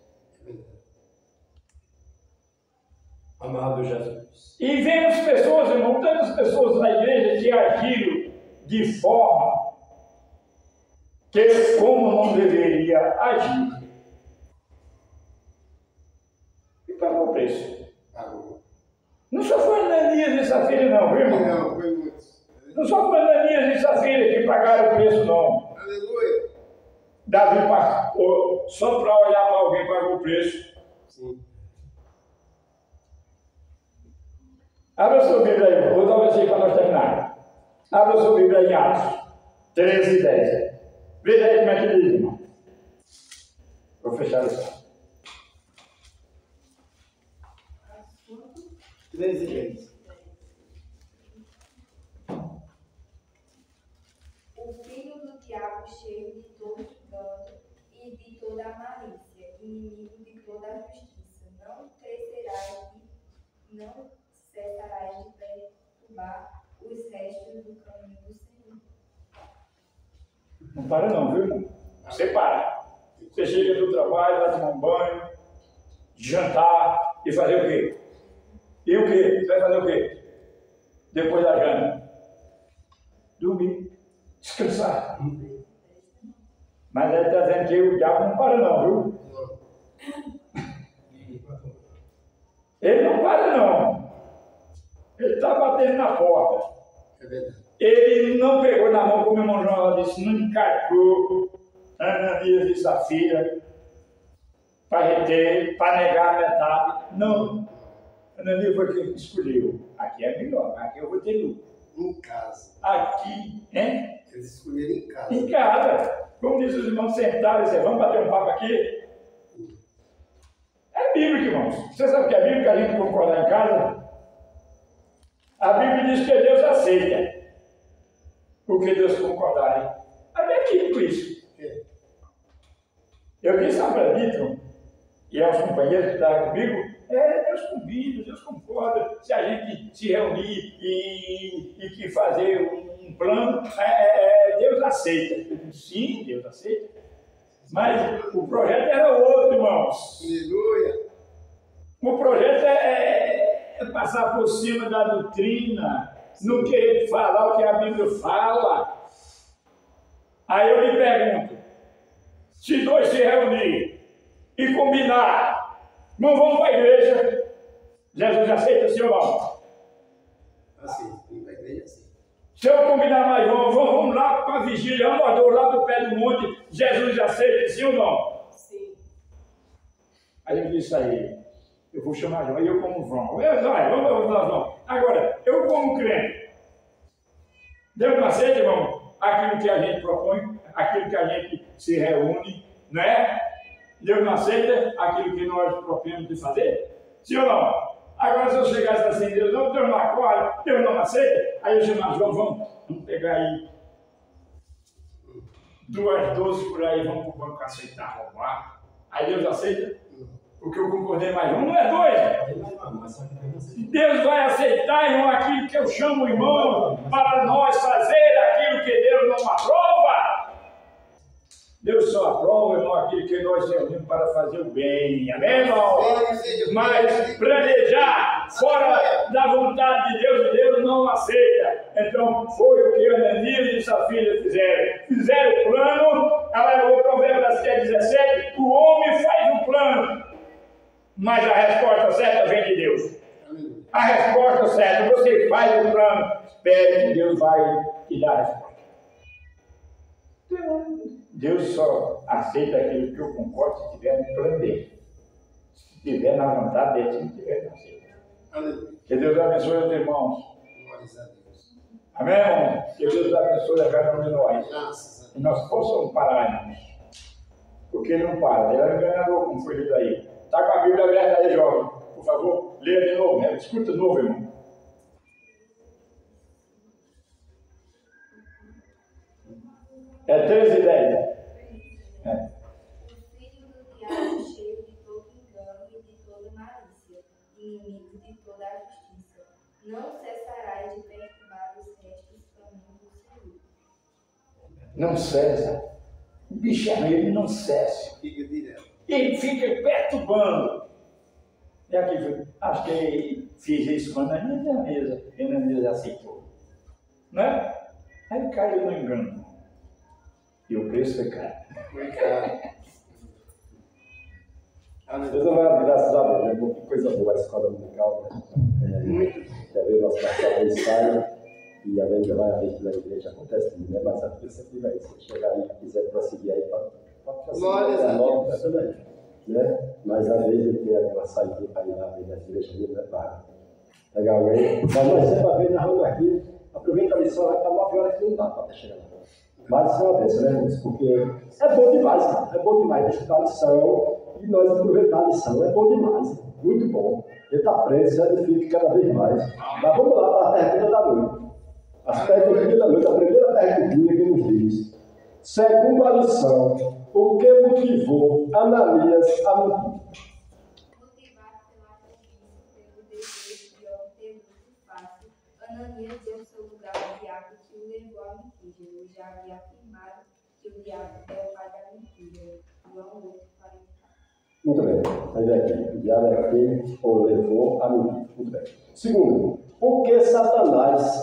Amado Jesus. E vemos pessoas, irmão, tantas pessoas na igreja que agiram de forma que como não deveria agir. E pagou o preço. Não só foi Ananias e Safira não, viu, irmão? Não, foi muito. Não só foi Ananias e Safira que pagaram o preço, não. Aleluia. Davi pagou, só para olhar para alguém pagou o preço. Sim. Abra sua Bíblia aí, vou dar um versículo para nós terminar. Abra sua Bíblia em Atos 13 e 10. Veja aí como é que diz, irmão. Vou fechar isso. 13 vezes. O filho do diabo cheio de todo engano e de toda a malícia, inimigo de toda a justiça, não crescerás e não cessarás de perturbar os restos do caminho do Senhor. Não para não, viu, irmão? Você para. Você chega do trabalho, vai tomar um banho, jantar e fazer o quê? E o quê? Você vai fazer o quê? Depois da janta? Dormir. Descansar. Mas ele está dizendo que o diabo não para não, viu? Ele não para não. Ele está batendo na porta. É verdade. Ele não pegou na mão, como o irmão João disse, não encarcou Ananias e Safira para reter, para negar a metade. Não. Ananias foi quem escolheu. Aqui é melhor, aqui eu vou ter lucro. Em casa. Aqui, hein? Eles escolheram em casa. Em casa. Como diz os irmãos, sentaram e disseram, vamos bater um papo aqui? É bíblico, irmãos. Você sabe que é bíblico a gente concordar em casa? A Bíblia diz que Deus aceita o que Deus concordar, hein? Mas é bíblico isso. Eu disse a Braditron e aos companheiros que estavam comigo, Deus convida, Deus concorda, se a gente se reunir e que fazer um plano, Deus aceita. Eu disse, sim, Deus aceita. Mas o projeto era outro, irmãos. Aleluia. O projeto é passar por cima da doutrina, não querer falar o que a Bíblia fala. Aí eu lhe pergunto, se dois se reunirem e combinar, não vão para a igreja, Jesus aceita sim ou não? Assim, ir para a igreja assim. Se eu combinar mais, vamos lá para a vigília, nós dois lá do pé do monte, Jesus aceita sim ou não? Sim. Aí eu disse a ele, eu vou chamar João, aí eu como João. Vamos lá, João. Agora, eu como crente, Deus não aceita, irmão, aquilo que a gente propõe, aquilo que a gente se reúne, não é? Deus não aceita aquilo que nós propomos de fazer? Sim ou não? Agora, se eu chegasse assim, Deus não acorda, Deus não aceita, aí eu chamava João, vamos pegar aí 2 por aí, vamos para o banco aceitar roubar. Aí Deus aceita? Porque eu concordei mais um, não é 2. Deus vai aceitar, irmão, aquilo que eu chamo, irmão, para nós fazer aquilo que Deus não aprova. Deus só aprova, irmão, aquilo que nós reunimos para fazer o bem. Amém, irmão? Mas planejar fora da vontade de Deus não aceita. Então, foi o que Ananias e Safira fizeram. Fizeram o plano, ela levou o Provérbios 17, o homem faz o plano, mas a resposta certa vem de Deus. A resposta certa, você faz o plano, espere que Deus vai te dar a resposta. Deus só aceita aquilo que eu concordo se estiver no plano dele. Se estiver na vontade dele, se não estiver, não aceita. Que Deus abençoe os irmãos. Amém, irmão? Que Deus abençoe a cada um de nós. E nós possamos parar, irmãos. Porque ele não para. Ele é um enganador, como foi lido aí. Está com a Bíblia aberta aí, jovem. Por favor, leia de novo. Escuta de novo, irmão. É 13 e 10. O filho do diabo cheio de todo engano e de toda malícia, inimigo de toda a justiça. Não cessarás de perturbar os restos caminhos do Senhor. Não cessa. O bicho ele não cessa. Fica direto. Ele fica perturbando. E aqui, acho que fiz isso quando a mesa aceitou. Né? Aí caiu no engano. E o preço foi caro. Foi caro. Deus vai, graças a Deus, né? Que coisa boa a escola musical, né? Muito. Já veio nosso pastor ensaio e a gente vai a vez na igreja acontece tudo, né? Mas a pessoa que vai, se chegar aí e quiser prosseguir aí, pode Glórias a Deus. Também, né? Mas às vezes ele tem aquela saída para ir lá na igreja, não é pago. Legal, hein? Mas nós sempre a vez na rua aqui, aproveita a lição, vai estar 9 horas que não dá para chegar lá. Mas isso é uma bênção, né, irmãos? Porque é bom demais, cara. É bom demais estudar a lição e nós aproveitar a lição. É bom demais, muito bom. Ele está preso, se edifica cada vez mais. Mas vamos lá para a pergunta da noite. As perguntas da noite, a primeira perguntinha que nos diz: segundo a lição, o que motivou Ananias a mentir? Motivado pela cobiça, pelo desejo de obter lucro fácil, Ananias deu seu lugar ao diabo que o levou à mentira. Jesus já havia afirmado que o diabo é o pai da mentira. João 8:44. Muito bem, mas aqui, o diabo é quem o levou a mentir. Muito bem. Segundo, por que Satanás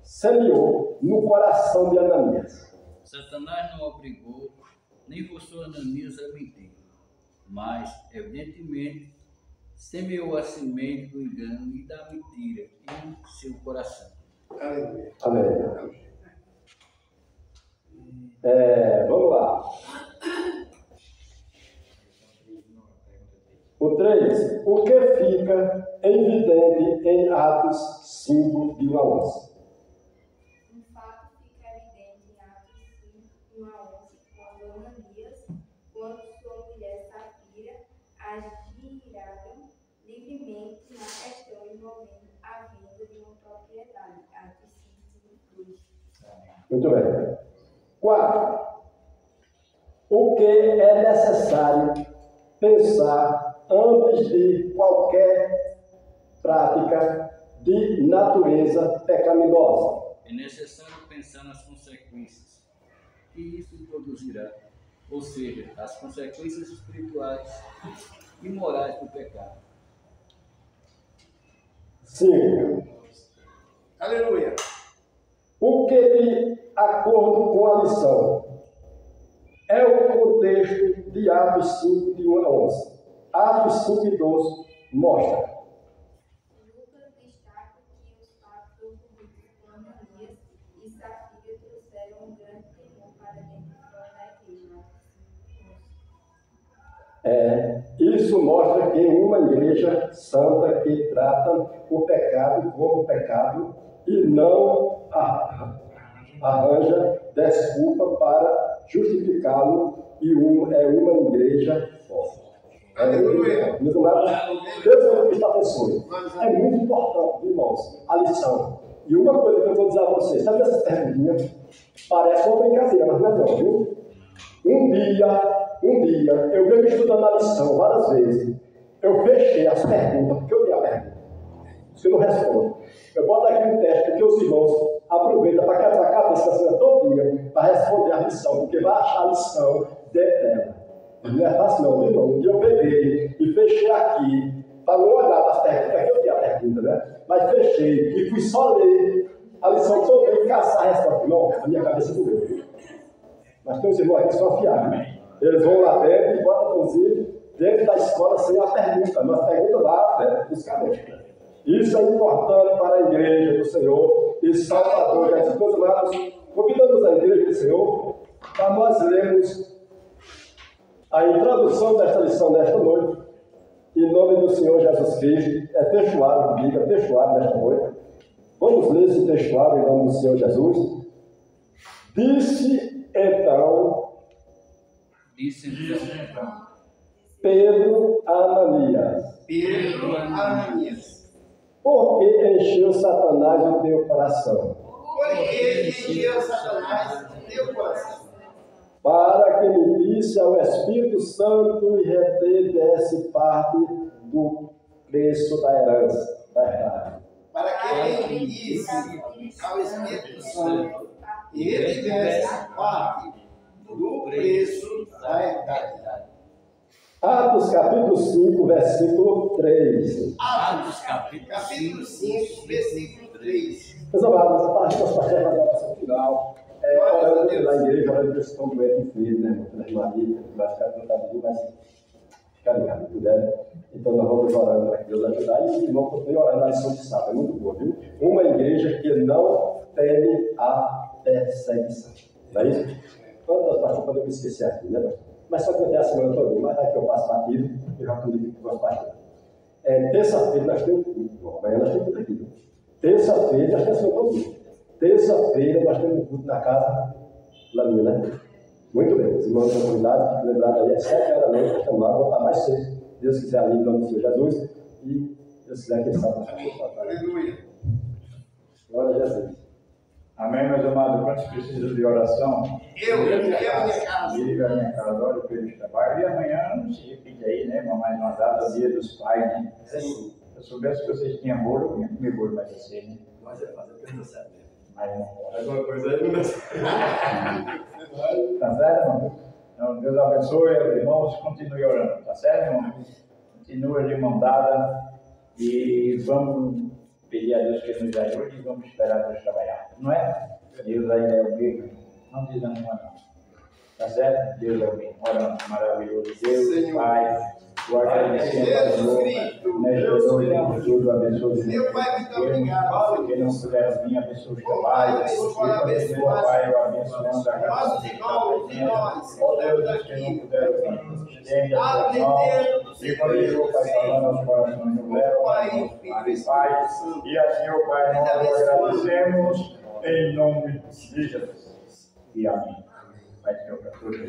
semeou no coração de Ananias? Satanás não obrigou nem forçou Ananias a mentir, mas, evidentemente, semeou a semente do engano e da mentira em seu coração. Aleluia. Amém. Vamos lá. O 3. O que fica evidente em Atos 5, de 1 a 11? Um fato fica evidente em Atos 5, 1 a 11, quando Ananias, quando sua mulher Safira agiraram livremente na questão envolvendo a venda de uma propriedade. Atos 5, 2. Muito bem. 4. O que é necessário pensar antes de qualquer prática de natureza pecaminosa? É necessário pensar nas consequências que isso produzirá, ou seja, as consequências espirituais e morais do pecado. 5. Aleluia. O que, de acordo com a lição, é o contexto de Atos 5, de 1 a 11. Atos 5 e 12 mostra. Lucas destaca que os fatos ocorridos com Ananias e Safira trouxeram um grande temor para dentro e fora da igreja. Isso mostra que uma igreja santa que trata o pecado como pecado e não arranja desculpa para justificá-lo, e é uma igreja forte. Aleluia. Meus amados, Deus é o que está abençoando. É muito importante, irmãos, a lição. E uma coisa que eu vou dizer a vocês, sabe essas perguntinhas? Parece uma brincadeira, mas não é não, viu? Um dia, eu venho estudando a lição várias vezes. Eu fechei as perguntas, porque eu li a pergunta. Se eu não respondo, eu boto aqui um teste, porque os irmãos aproveitam para quebrar a cabeça da semana todo dia para responder a lição, porque vai achar a lição dentro dela. Não é fácil não, meu irmão. Um dia eu peguei e fechei aqui, para não olhar para as perguntas, porque eu li a pergunta, né? Mas fechei e fui só ler a lição toda e caçar a resposta. Não, a minha cabeça doeu. Mas tem uns irmãos aqui que são afiados, né? Eles vão lá dentro e botam, inclusive, dentro da escola sem a pergunta, mas pergunta lá, né? Buscamente. Isso é importante para a igreja do Senhor e Salvador. Jesus, meus amados, convidamos a igreja do Senhor para nós lermos a introdução desta lição nesta noite, em nome do Senhor Jesus Cristo. É textuado, Bíblia, textuado nesta noite. Vamos ler esse textuado em nome do Senhor Jesus. Disse então Pedro a Ananias: por que encheu Satanás o teu coração? Porque encheu Satanás o teu coração. Para que mentisse ao Espírito Santo e retivesse parte do preço da herança, da herdade. Para que mentisse ao Espírito Santo e retivesse parte do preço da herdade. Atos capítulo 5, versículo 3. Atos capítulo 5, versículo 3. Meus amados, nós vamos fazer uma oração final. Orando na igreja, orando por estão doentes e filhos, né? Por Maria, que vai ficar tratadinho, mas fica ligado, puder. Então nós vamos orando para que Deus ajudar. E os irmãos continuem orando na lição de sábado, é muito boa, viu? Uma igreja que não teme a perseguição. Não é isso? Quantas pastores podemos esquecer aqui, né, pastor? Mas só que eu tenho a semana toda, mas aqui eu passo batido e já comigo com os pastores. Terça-feira nós temos culto, amanhã nós temos culto aqui. Terça-feira, nós temos a semana toda. Terça-feira nós temos culto na casa da minha, né? Muito bem, os irmãos estão convidados, fiquem lembrados aí, às 7 horas da noite, nós estamos lá, vou estar mais cedo, Deus quiser, ali em nome do Senhor Jesus, e Deus quiser, quem sabe, Aleluia. Glória a Jesus. Amém, meus amados. Quantos precisam de oração? Eu e a minha casa. Liga a minha casa, olha pelo trabalho. E amanhã, não se repite aí, né? Mais uma data, dia dos pais, né? Sim. Se eu soubesse que vocês tinham bolo, eu ia comer bolo, mas assim, né? Mas é fazer coisa certa. Mas não. Alguma coisa aí não dá certo. Tá certo, irmão? Então, Deus abençoe os irmãos, continue orando, tá certo, irmão? Continua de mão dada e vamos pedir a Deus que nos ajude e vamos esperar Deus trabalhar, não é? Deus ainda é o mesmo, não desanima não. Tá certo? Deus é bem. Orando, maravilhoso. Deus, Senhor. Pai, o agradecemos ao Jesus Senhor. Cristo. Nesta noite, tudo abençoe. Meu Pai, muito obrigado. Que não puder vir, abençoe os Oh, Pai, trabalhos. Deus, pode Pai, abençoar. eu abençoando a Nossos irmãos e nós que Ó estamos Deus, que não aqui. puderam vir, estende as suas mãos. Atendendo, E continua, Pai, falando aos corações do Léo, Pai, e assim, ó Pai, nós agradecemos em nome de Jesus. E amém. Pai, Senhor, para todos.